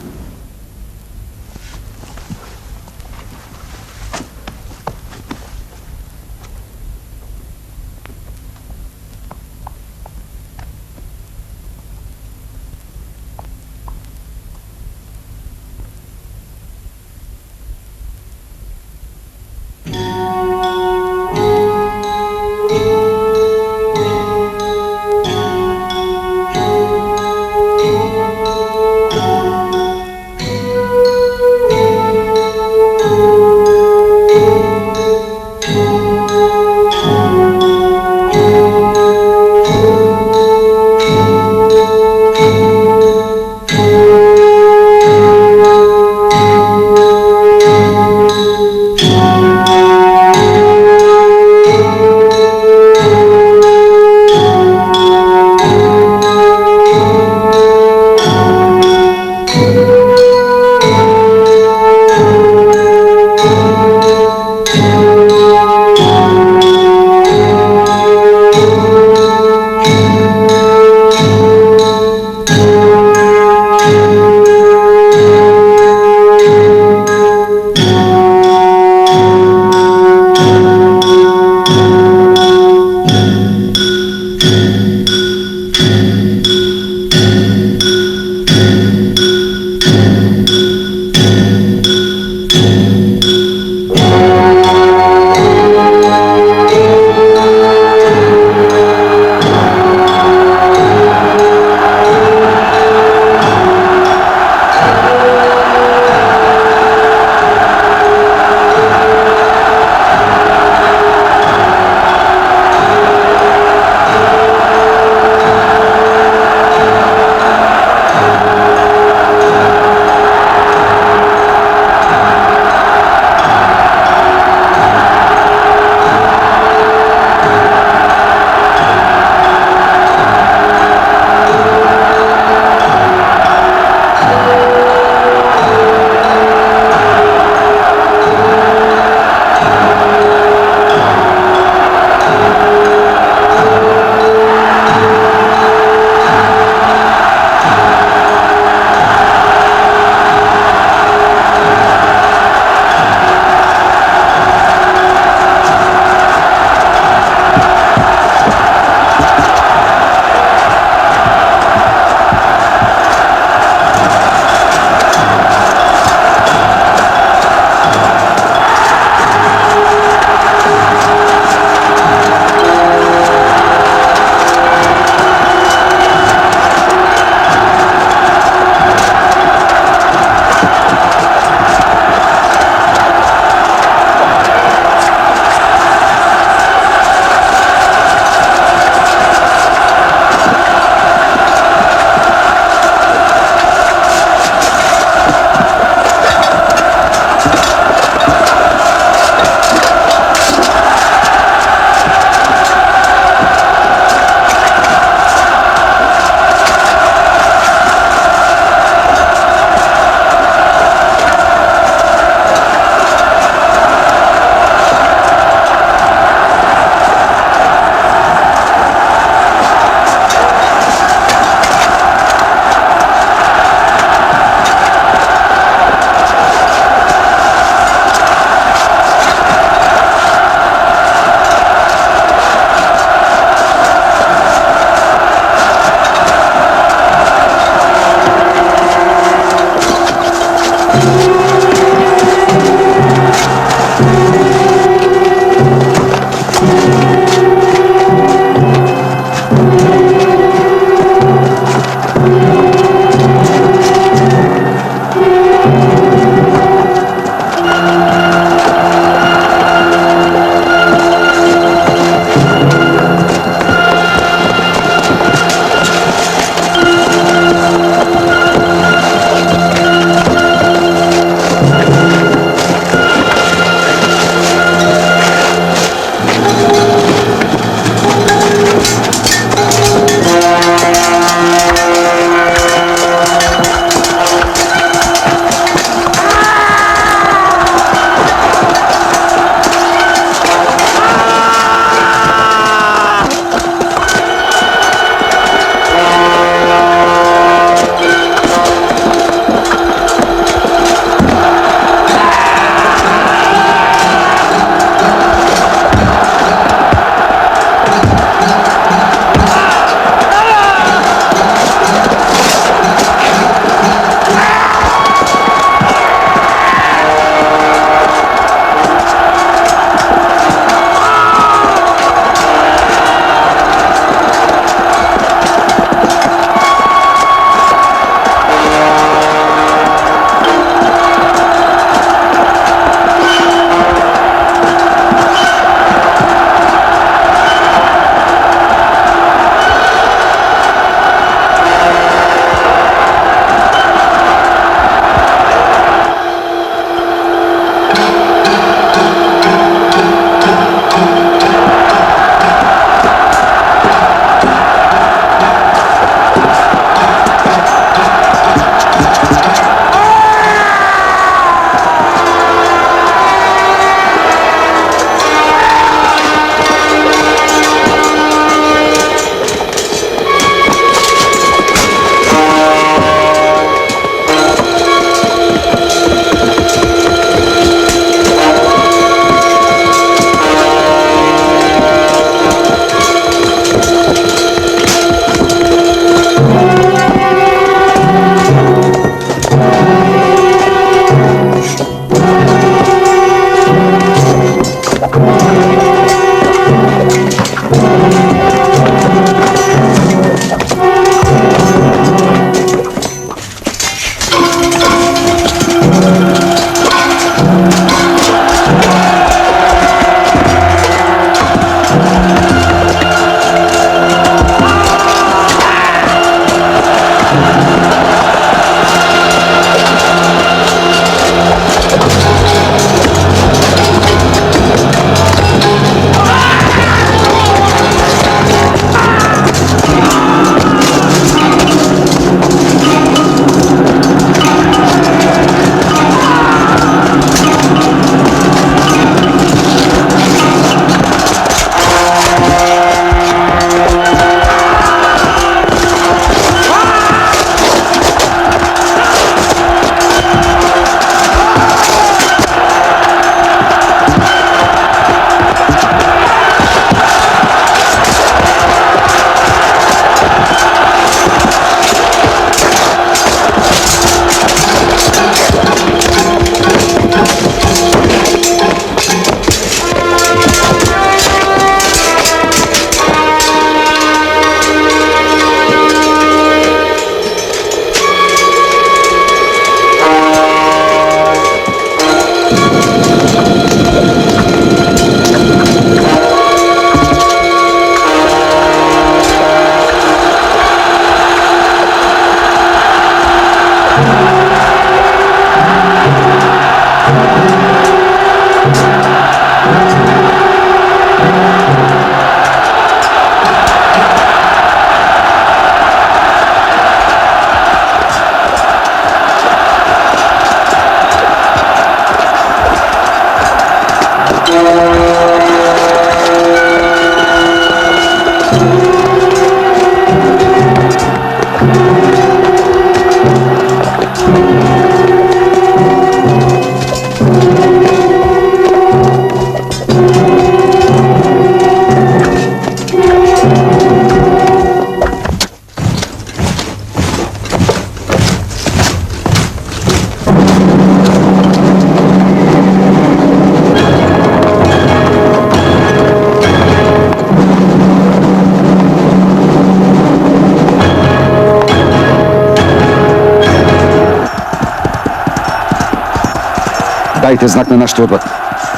S2: Дайте знак на нашите отвъд.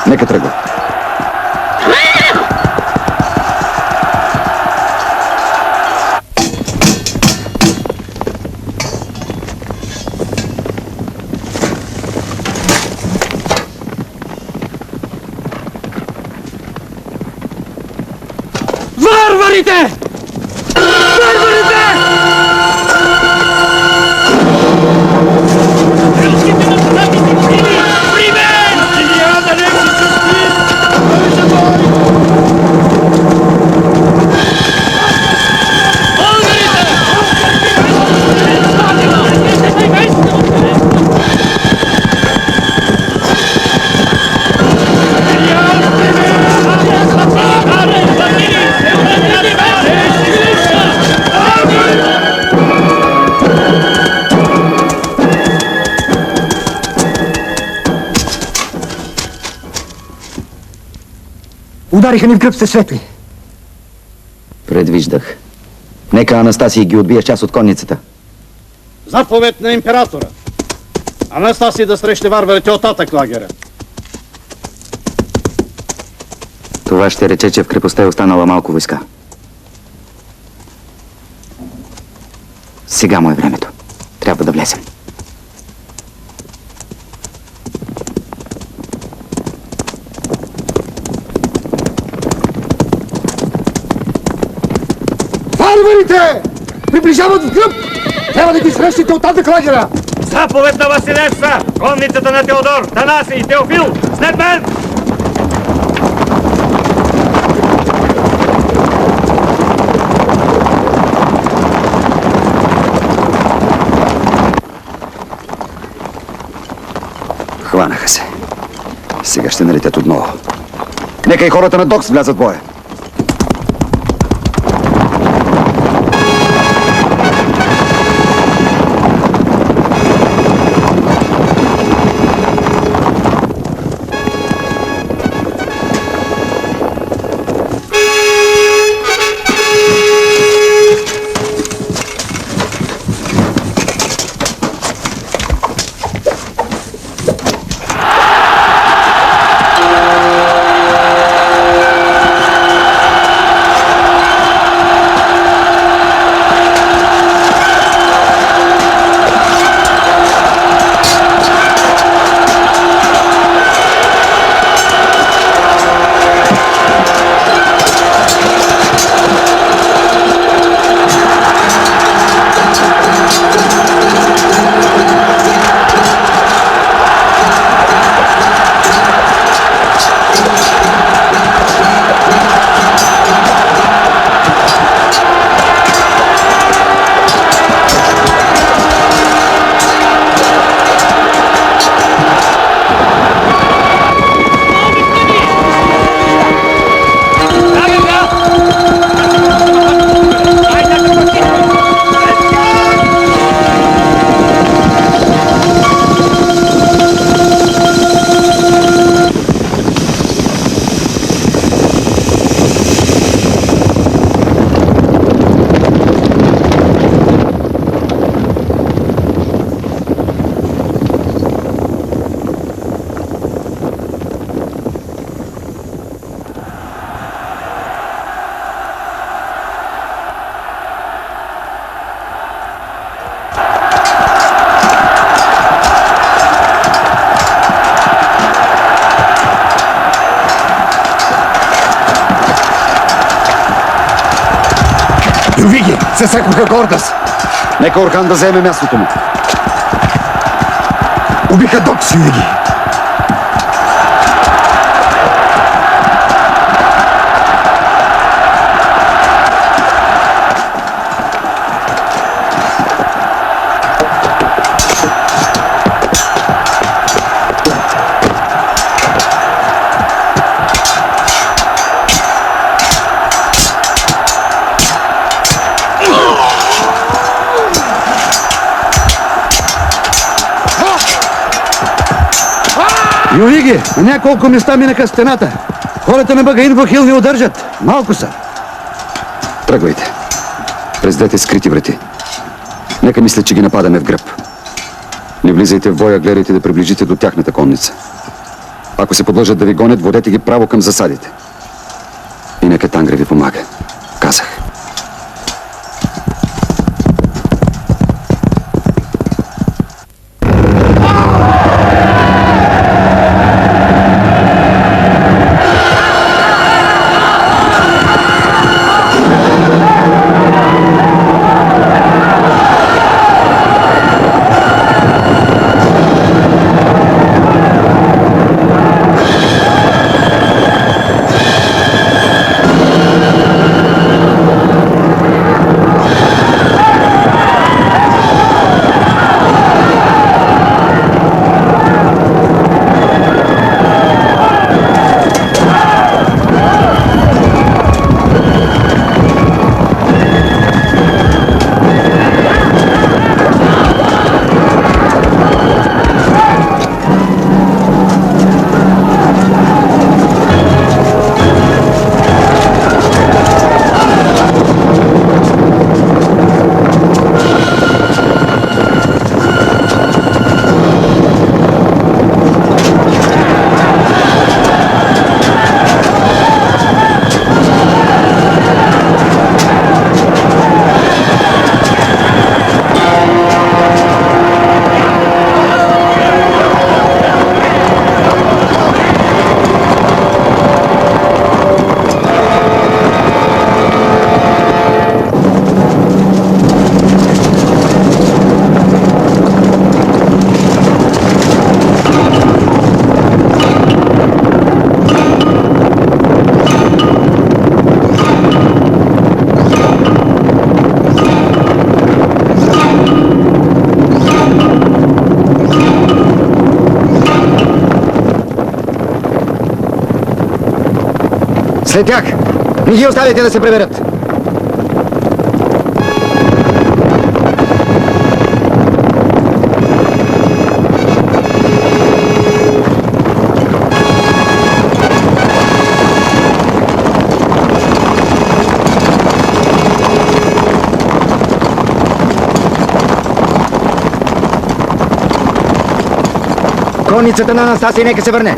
S2: Нека тръгва.
S8: Варварите! Варварите!
S14: Удариха ни в гръб, сте светли.
S13: Предвиждах. Нека Анастасий ги отбие част от конницата.
S11: Заповед на императора. Анастасий да срещне варварите от атак лагера.
S13: Това ще рече, че в крепостта е останала малко войска. Сега му е времето. Трябва да влезем.
S5: Варварите! Приближават в гръб! Трябва да ги срещнете от атак лагера!
S15: Заповед на Василеса! Конницата на Теодор, Танаси и Теофил! След мен!
S2: Хванаха се. Сега ще налетят отново. Нека и хората на Докс влязат в боя.
S5: Виги! Засекоха Гордас!
S2: Нека Орхан да заеме мястото му.
S5: Убиха Докс, Юиги! Юиги, на няколко места минаха стената. Хората на Багаин Вахил не удържат. Малко са.
S2: Тръгвайте. През двете скрити врати. Нека мисля, че ги нападаме в гръб. Не влизайте в боя, гледайте да приближите до тяхната конница. Ако се подлъжат да ви гонят, водете ги право към засадите. И нека Тангра ви помага. Казах.
S12: След тях! Не ги оставяйте да се приберат! Конницата на Анастасия нека се върне!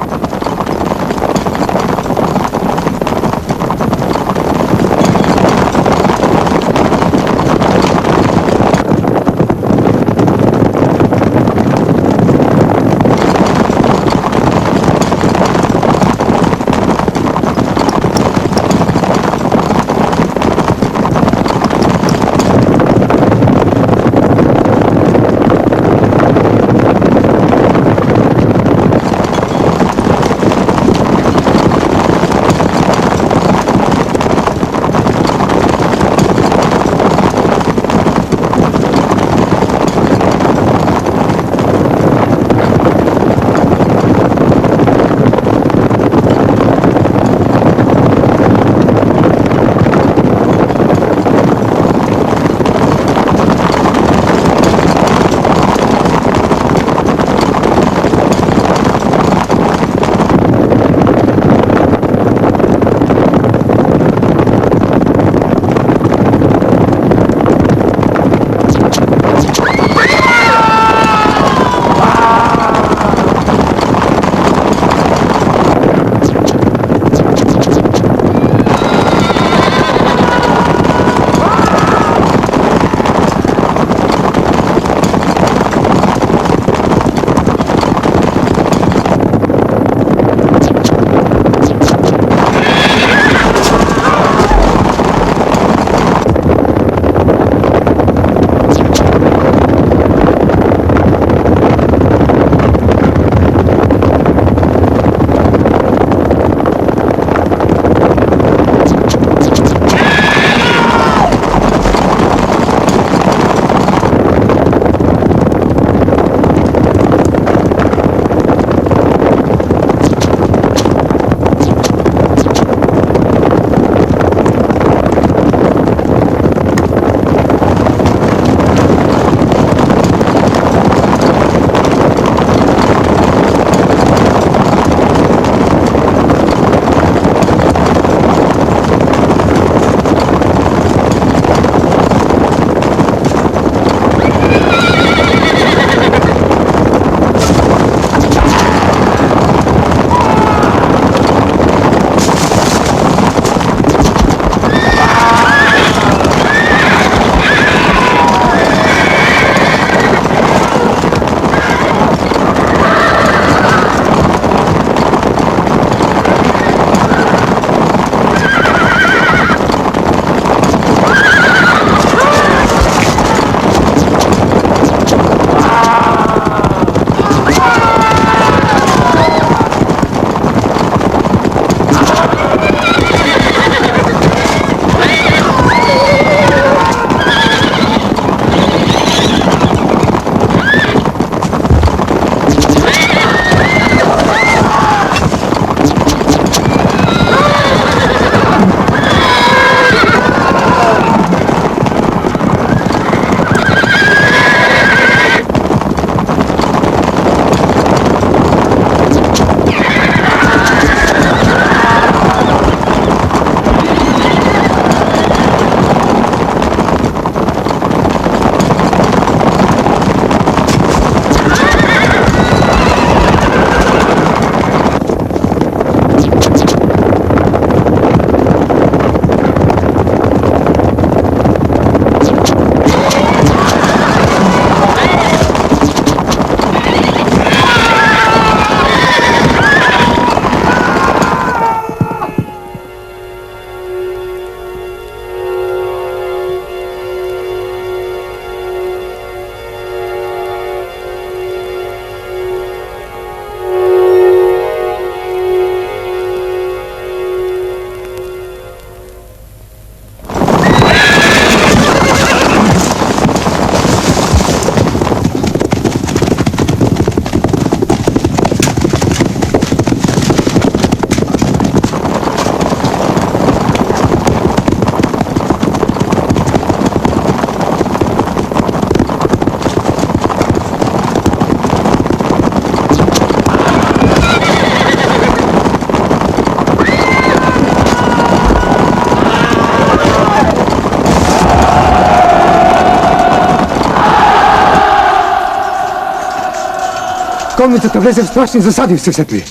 S4: Конницата влезе в страшни засади, Всесветли.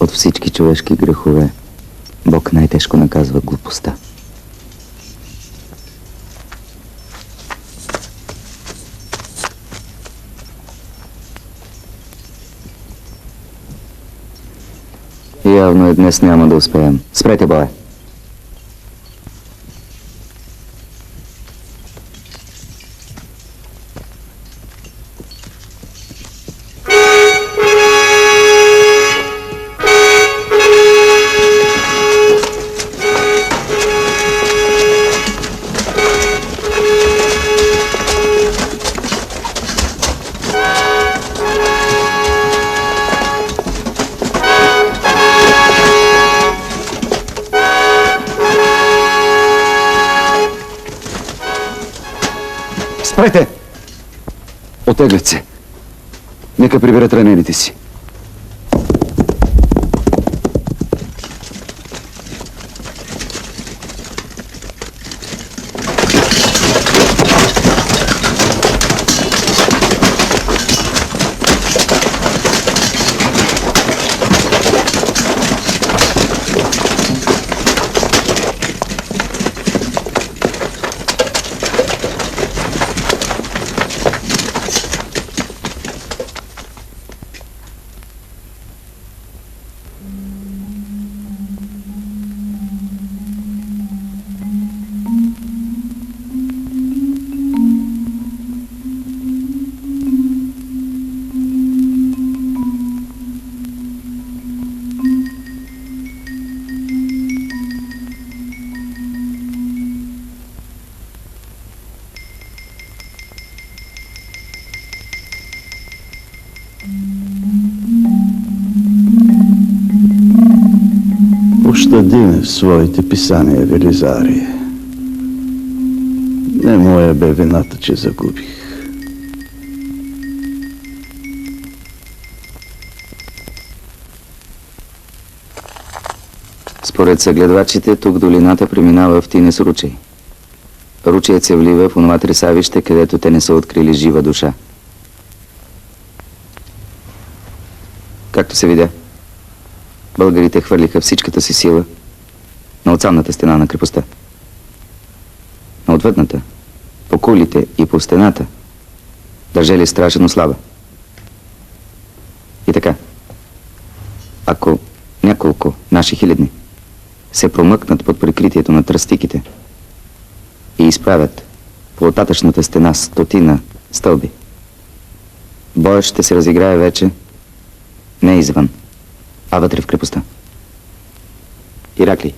S13: От всички човешки грехове Бог най-тежко наказва глупостта. Явно и днес няма да успеем. Спрете боя.
S2: Спрете! Отеглят се. Нека приберат ранените си.
S11: Пощади в своите писания, Велизарие. Не моя бе вината, че загубих.
S13: Според съгледвачите, тук долината преминава в Тинес ручей. Ручеят се влива в онова тресавище, където те не са открили жива душа. Както се видя, българите хвърлиха всичката си сила на отсамната стена на крепостта. На отвъдната, по кулите и по стената, държали стража, но слаба. И така, ако няколко наши хилядни се промъкнат под прикритието на тръстиките и изправят по оттатъчната стена 100 стълби, боят ще се разиграе вече не извън, а вътре в крепостта. Иракли,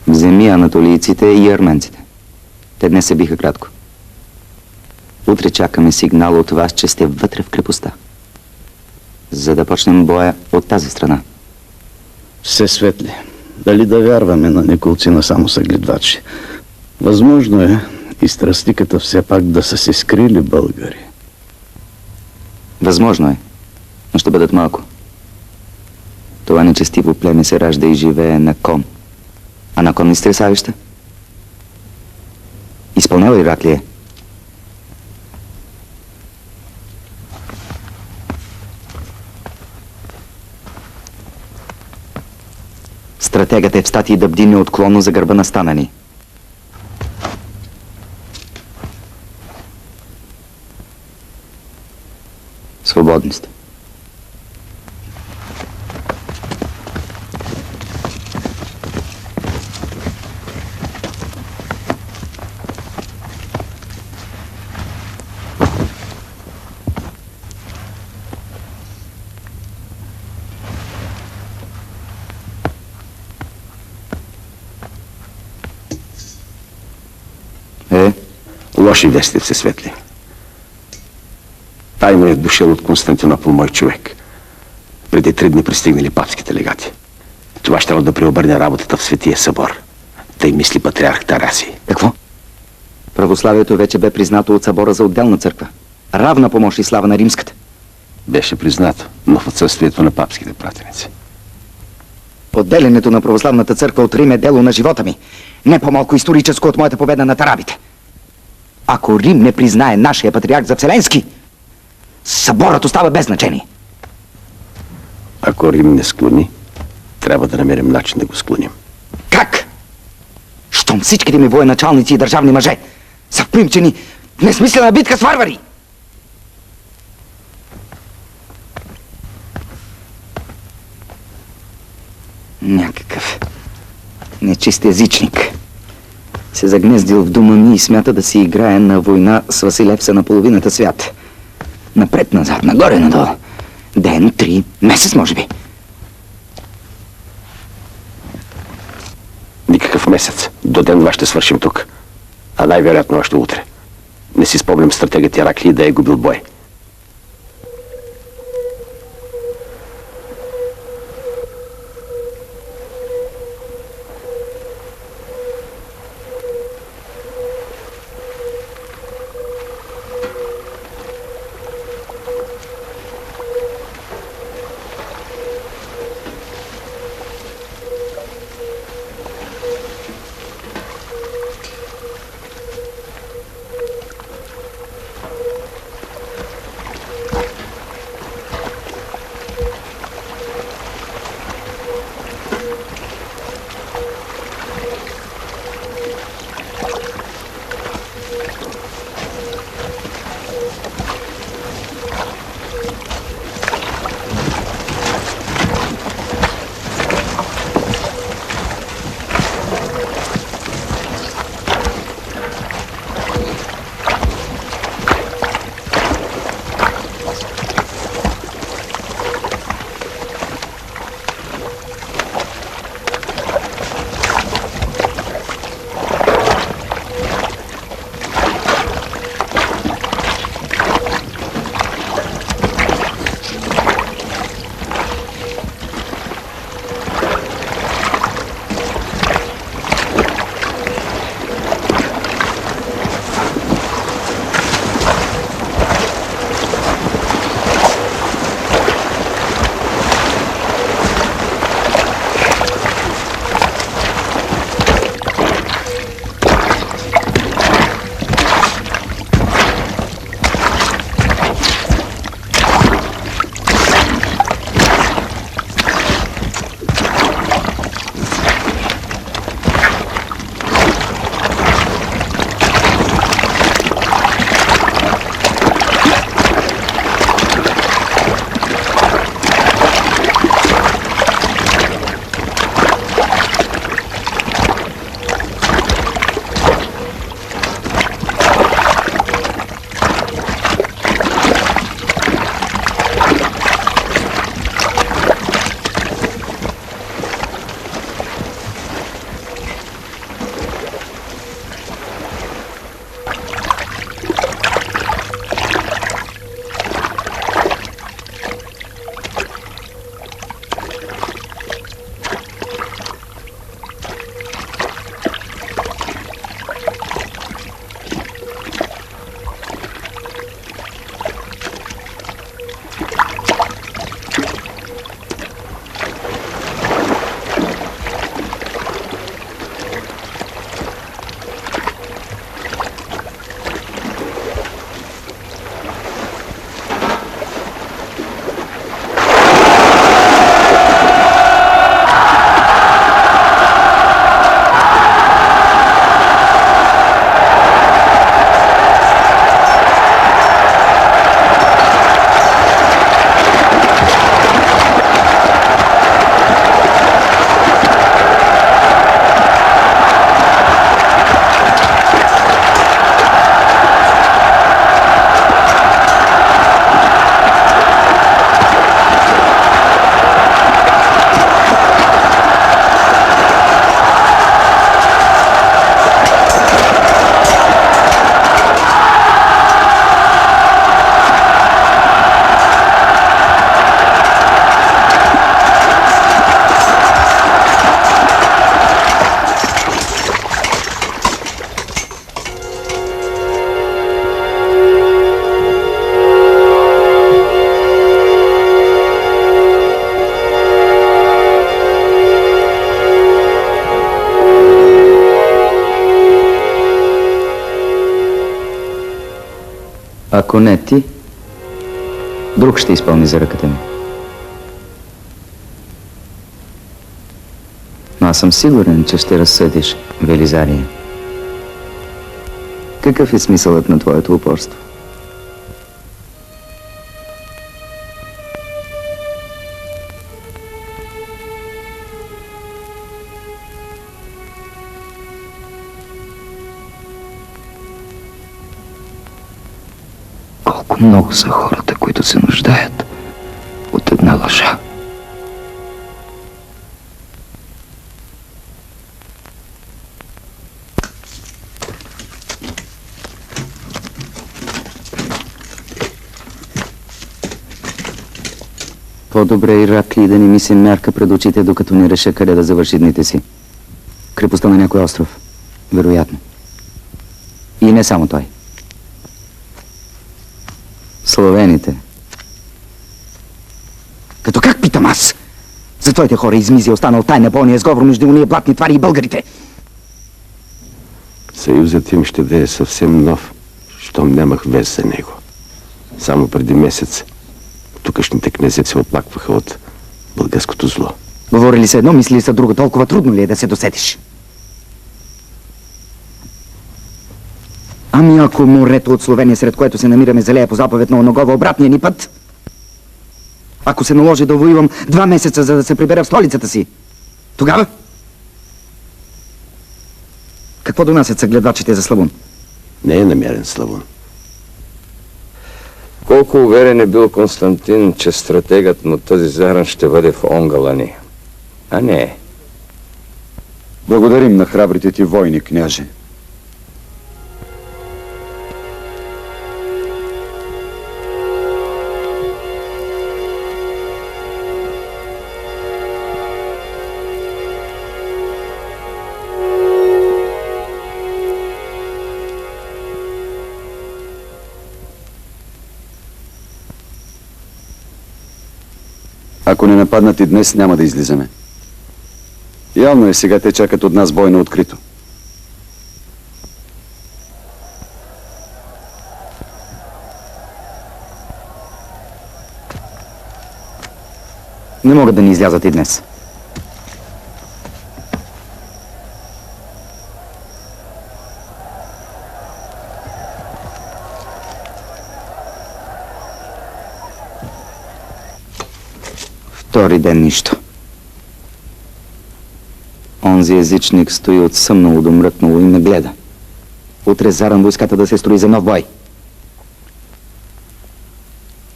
S13: вземи анатолийците и арменците. Те днес се биха кратко. Утре чакаме сигнал от вас, че сте вътре в крепостта, за да почнем боя от тази страна.
S11: Всесветли, дали да вярваме на неколцина само съгледвачи? Възможно е и страстиката все пак да са се скрили българи.
S13: Възможно е, но ще бъдат малко. Това нечестиво племе се ражда и живее на кон. А на конни стресавища? Изпълнява Ираклие. Стратегът е в стати да бди неотклонно за гърба на стана ни. Свободни сте.
S12: Лоши вести, Всесветли. Тайно е дошъл от Константинопол мой човек. Преди 3 дни пристигнали папските легати. Това ще да преобърне работата в Светия събор. Тъй мисли патриарх Тараси.
S13: Какво? Православието вече бе признато от събора за отделна църква. Равна помощ и слава на римската.
S12: Беше признато, но в отсъствието на папските пратеници.
S13: Отделянето на православната църква от Рим е дело на живота ми. Не по-малко историческо от моята победа над арабите. Ако Рим не признае нашия патриарх за Вселенски, съборът остава без значение.
S12: Ако Рим не склони, трябва да намерим начин да го склоним.
S13: Как? Щом всичките ми военачалници и държавни мъже са впримчени в несмислена битка с варвари? Някакъв нечист езичник се загнездил в дома ми и смята да си играе на война с Василевса на половината свят. Напред-назад, нагоре-надолу. Ден, 3, месец, може би.
S12: Никакъв месец. До ден два ще свършим тук. А най-вероятно още утре. Не си спомням стратегът Иракли да е губил бой.
S13: Ако не ти, друг ще изпълни за ръката ми. Но аз съм сигурен, че ще разсъдиш, Велизария. Какъв е смисълът на твоето упорство?
S1: Колко много са хората, които се нуждаят от една лъжа.
S13: По-добре Иракли да не ми се мярка пред очите, докато не реша къде да завърши дните си. Крепостта на някой остров. Вероятно. И не само той. Словените. Като как питам аз? За твоите хора измизи останал тайна болния сговор между уния блатни твари и българите.
S12: Съюзът им ще да е съвсем нов, щом нямах вест за него. Само преди месец тукашните князец се оплакваха от българското зло.
S13: Говорили се едно, мислили са друго. Толкова трудно ли е да се досетиш? Ами ако морето от Словения, сред което се намираме, залея по заповед на Оногова обратния ни път? Ако се наложи да воювам 2 месеца, за да се прибера в столицата си, тогава? Какво донасят съгледвачите за Славун?
S12: Не е намерен Славун.
S10: Колко уверен е бил Константин, че стратегът на този заран ще бъде в Онгалани. А не.
S4: Благодарим на храбрите ти войни, княже. Ако не нападнат и днес, няма да излизаме. Явно е, сега те чакат от нас бой на открито.
S13: Не могат да ни излязат и днес. Втори ден нищо. Онзи езичник стои отсъмнало до мръкнало и ме гледа. Утре заран войската да се строи за нов бой.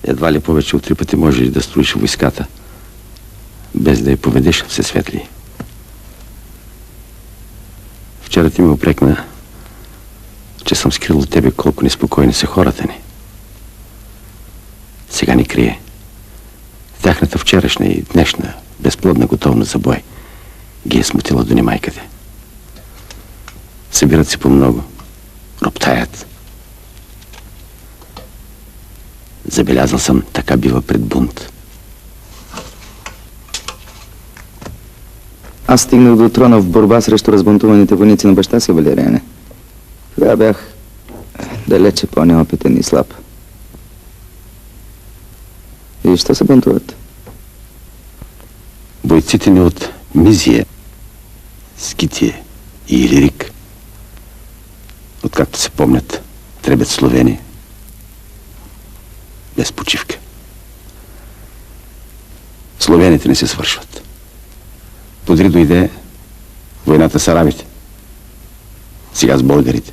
S12: Едва ли повече от 3 пъти можеш да строиш войската, без да я поведеш все светли. Вчера ти ме упрекна, че съм скрил от тебе колко неспокойни са хората ни. Сега ни крие. Тяхната вчерашна и днешна безплодна готовност за бой ги е смутила до немайкъде. Събират се по много, роптаят. Забелязал съм, така бива пред бунт.
S13: Аз стигнах до трона в борба срещу разбунтуваните войници на баща си, Валериане. Тогава бях далече по-неопитен и слаб. И що се бунтуват?
S12: Бойците ни от Мизия, Скития и Илирик, откакто се помнят, требят Словения. Без почивка. Словените не се свършват. Подри дойде войната с арабите. Сега с българите.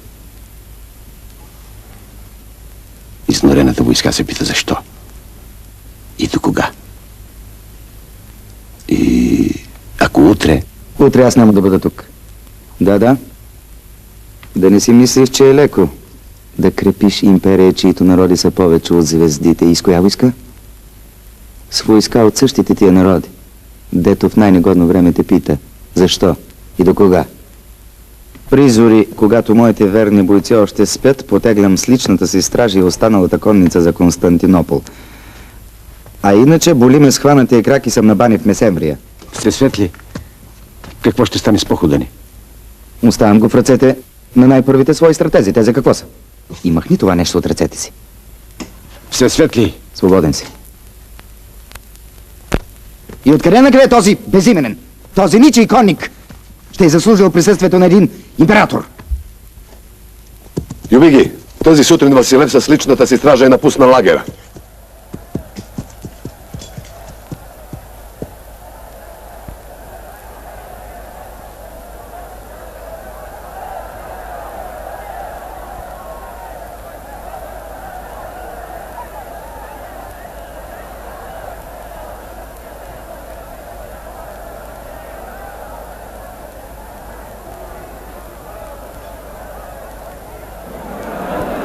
S12: Изнурената войска се пита защо. И до кога? И ако утре...
S13: Утре аз няма да бъда тук. Да. Да не си мислиш, че е леко да крепиш империя, чието народи са повече от звездите. И с коя войска? С войска от същите тия народи, дето в най-негодно време те пита защо и до кога. Призори, когато моите верни бойци още спят, потеглям с личната си стража и останалата конница за Константинопол. А иначе боли ме схванатия крак и съм на бани в Месемврия.
S12: Всесветли, какво ще стане с похода ни?
S13: Оставям го в ръцете на най-първите свои стратези. Те за какво са? И махни това нещо от ръцете си.
S12: Всесветли.
S13: Свободен си. И откъде накъде този безименен, този ничий конник ще е заслужил присъствието на един император?
S7: Юбиги, тази сутрин Василев с личната си стража е напусна лагера.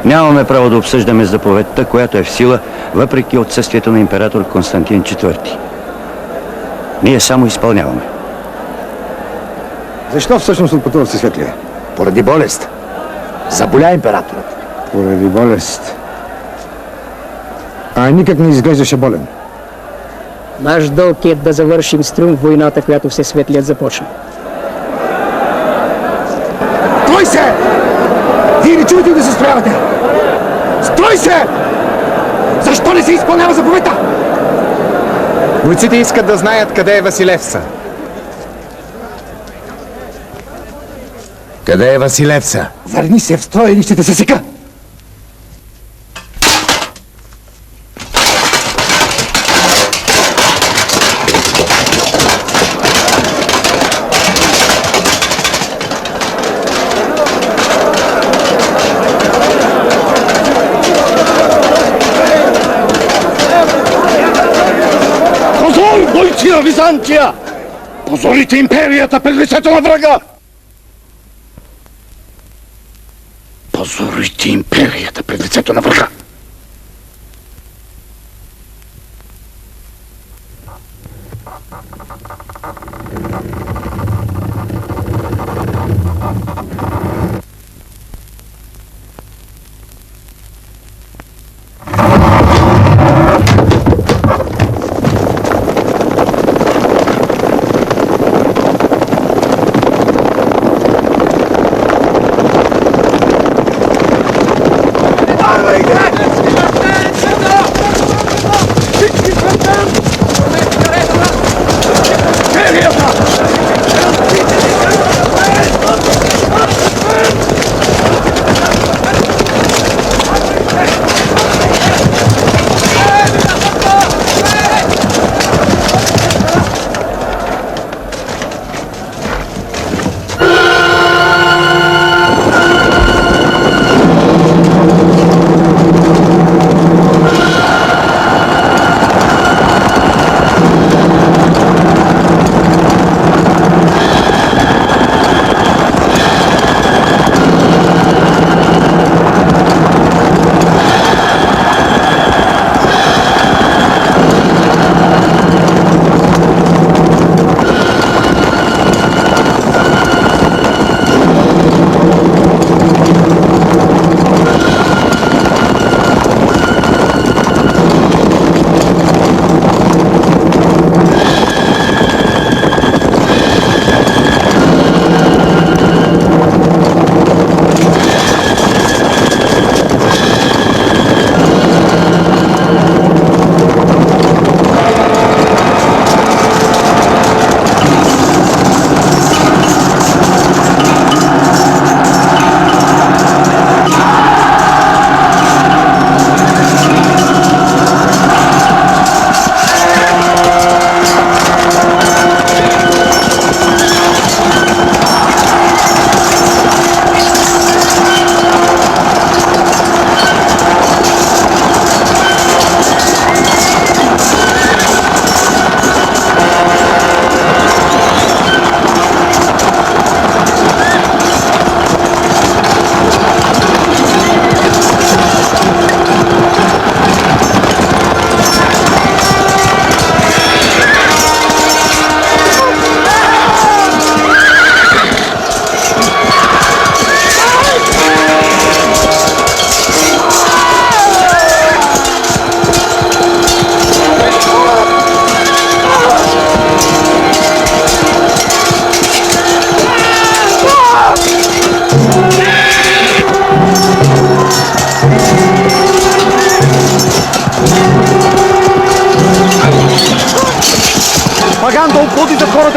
S14: Нямаме право да обсъждаме заповедта, която е в сила, въпреки отсъствието на император Константин IV. Ние само изпълняваме.
S12: Защо всъщност отпътува Всесветлие?
S13: Поради болест. Заболя императорът.
S12: Поради болест. А никак не изглеждаше болен.
S16: Наш дълг е да завършим с триумф войната, която Всесветлият започна.
S12: Строй се! Вие не чуете да се строявате! Строй се! Защо не се изпълнява заповедта?
S17: Бойците искат да знаят къде е Василевса.
S12: Къде е Василевса? Върни се в строя или ще те съсека!
S11: Бойци на Византия! Позорите империята пред лицето на врага! Позорите империята пред лицето на врага!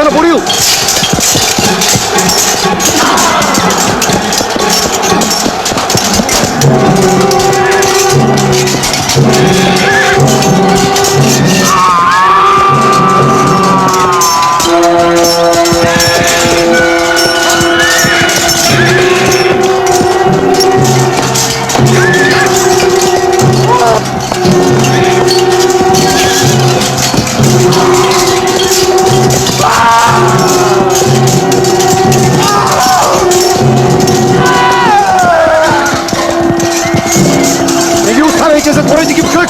S5: на Борил! Не ги оставяйте, затворете ги в кръг!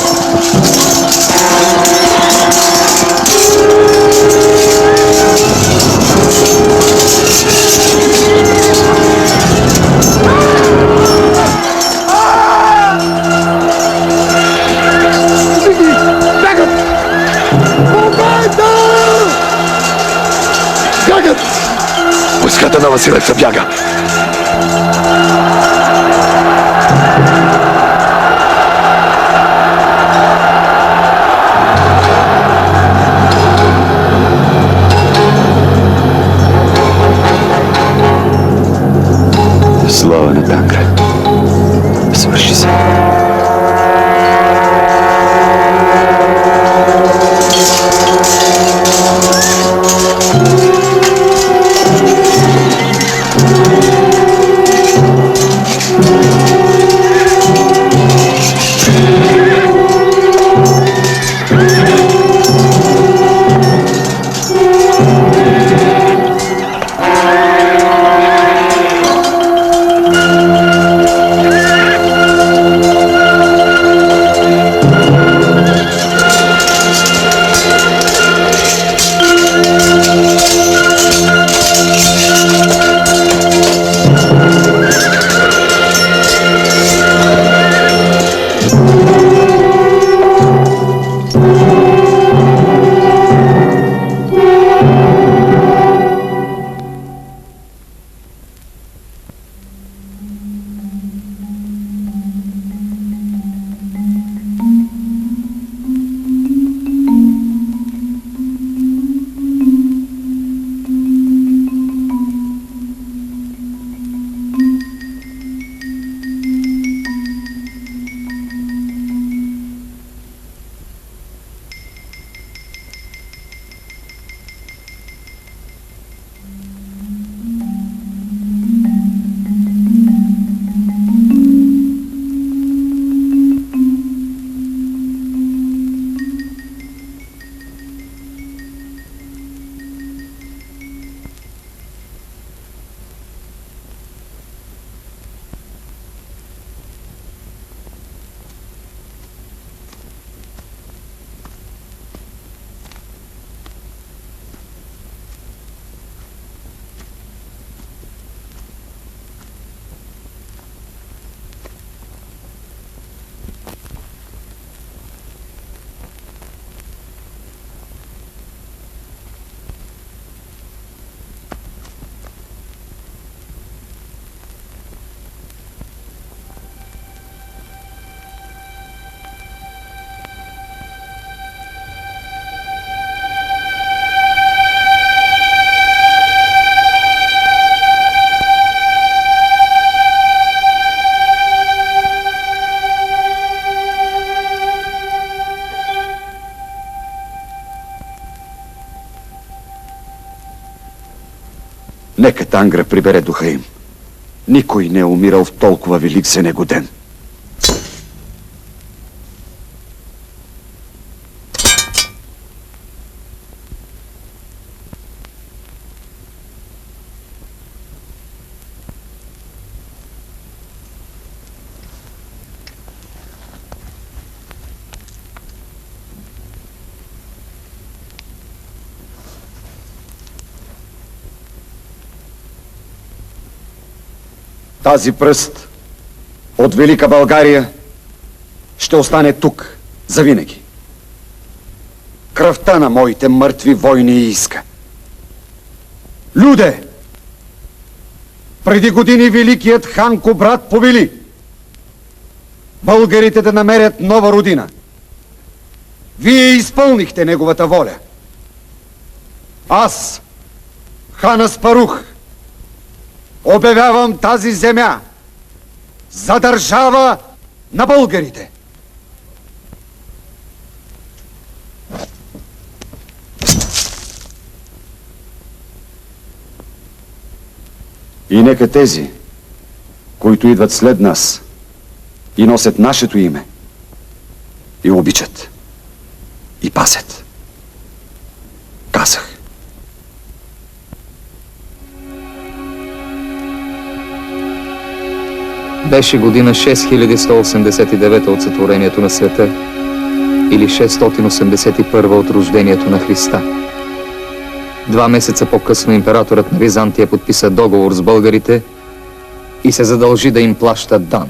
S7: Бягат! Войската на Василевца бяга!
S2: Слава на Тангра. Свърши се.
S4: Нека Тангра прибере духа им. Никой не е умирал в толкова велик за него ден. Тази пръст от Велика България ще остане тук завинаги. Кръвта на моите мъртви войни иска. Люде! Преди години великият хан Кубрат повели българите да намерят нова родина. Вие изпълнихте неговата воля. Аз,
S5: хан Аспарух, обявявам тази земя за държава на българите.
S2: И нека тези, които идват след нас и носят нашето име, и обичат, и пасят. Казах.
S1: Беше година 6189 от сътворението на света или 681 от рождението на Христа. 2 месеца по-късно императорът на Византия подписа договор с българите и се задължи да им плаща дан.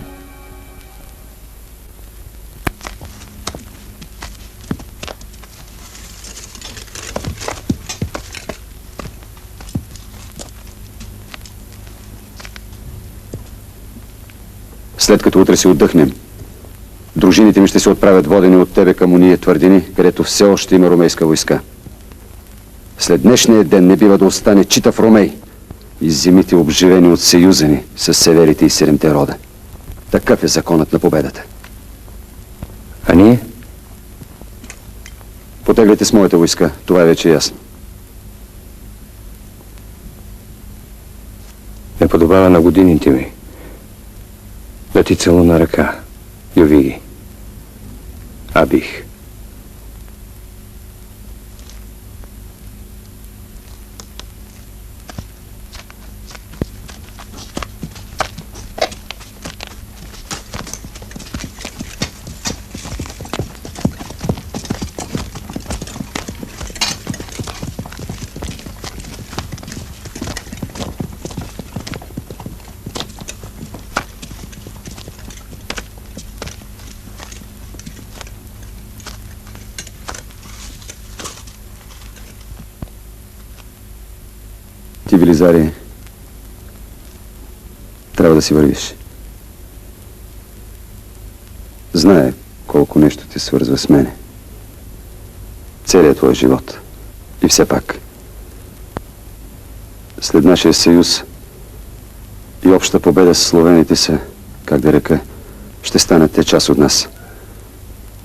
S2: След като утре си отдъхнем, дружините ми ще се отправят водени от тебе към уния твърдини, където все още има ромейска войска. След днешния ден не бива да остане читав ромей и земите обживени от съюзени с северите и 7-те рода. Такъв е законът на победата.
S10: А ние?
S2: Потегляйте с моята войска, това е вече ясно.
S10: Не подобава на годините ми да ти целуна ръка, Йовиги. А бих.
S2: Ти, Велизарий, трябва да си вървиш. Знае колко нещо те свързва с мене. Целият твой живот. И все пак, след нашия съюз и обща победа с словените са, как да река, ще станат те част от нас.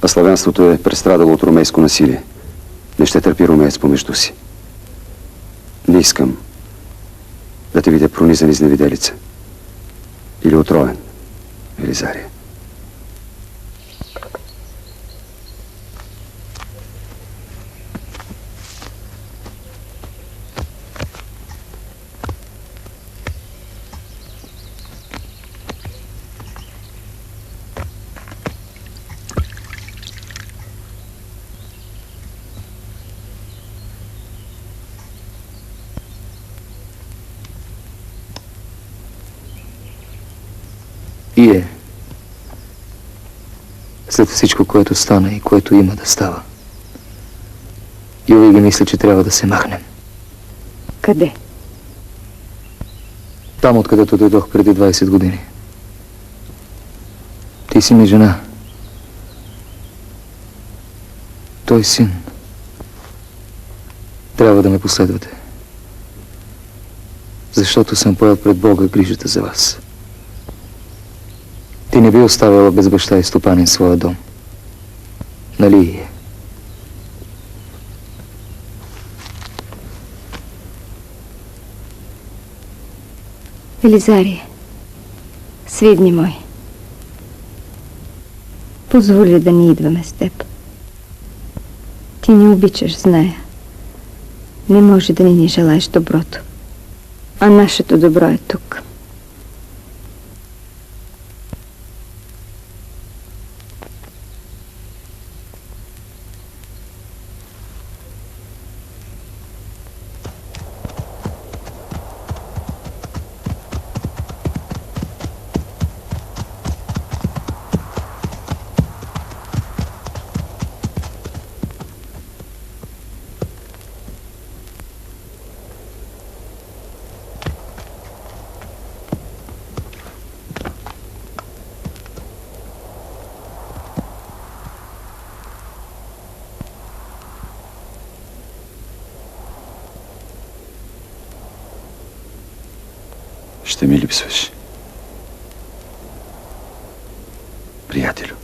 S2: А славянството е престрадало от ромейско насилие. Не ще търпи ромеец помежду си. Не искам да те видя пронизан из невиделица. Или отровен, Велизария.
S1: И след всичко, което стана и което има да става, Йовиги мисля, че трябва да се махнем.
S3: Къде?
S1: Там, откъдето дойдох преди 20 години. Ти си ми жена. Той син. Трябва да ме последвате. Защото съм поел пред Бога грижата за вас. Ти не би оставила без баща и стопанин своя дом. Нали?
S3: Велизарие, свидни мой, позволи да ни идваме с теб. Ти ни обичаш, зная. Не може да ни желаеш доброто. А нашето добро е тук.
S2: Ще ми липсваш. Приятелю.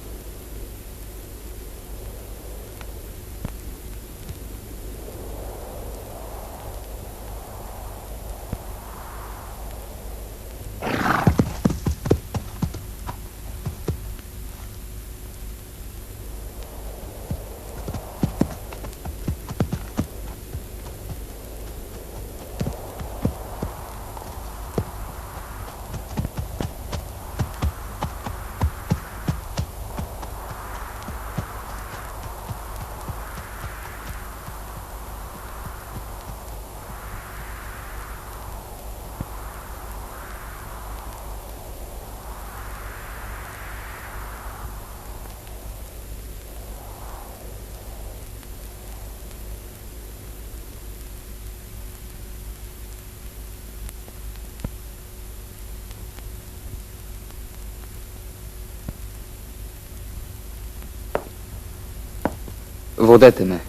S1: Водете ме.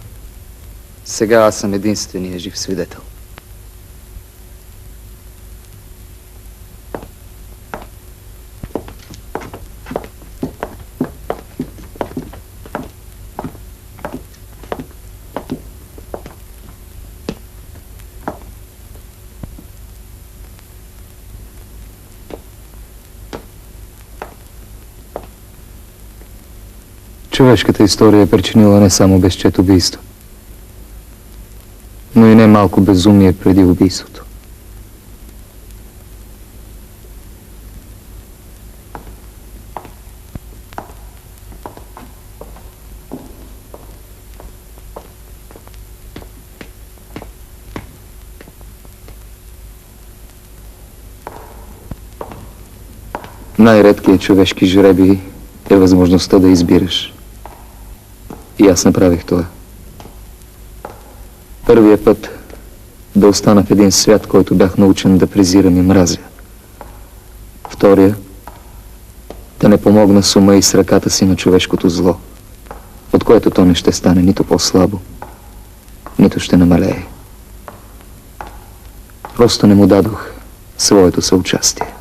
S1: Сега аз съм единственият жив свидетел. Човешката история е причинила не само безчет убийство, но и не малко безумие преди убийството. Най-редкият човешки жребий е възможността да избираш. И аз направих това. Първия път да остана в един свят, който бях научен да презирам и мразя. Втория да не помогна с ума и с ръката си на човешкото зло, от което то не ще стане нито по-слабо, нито ще намалее. Просто не му дадох своето съучастие.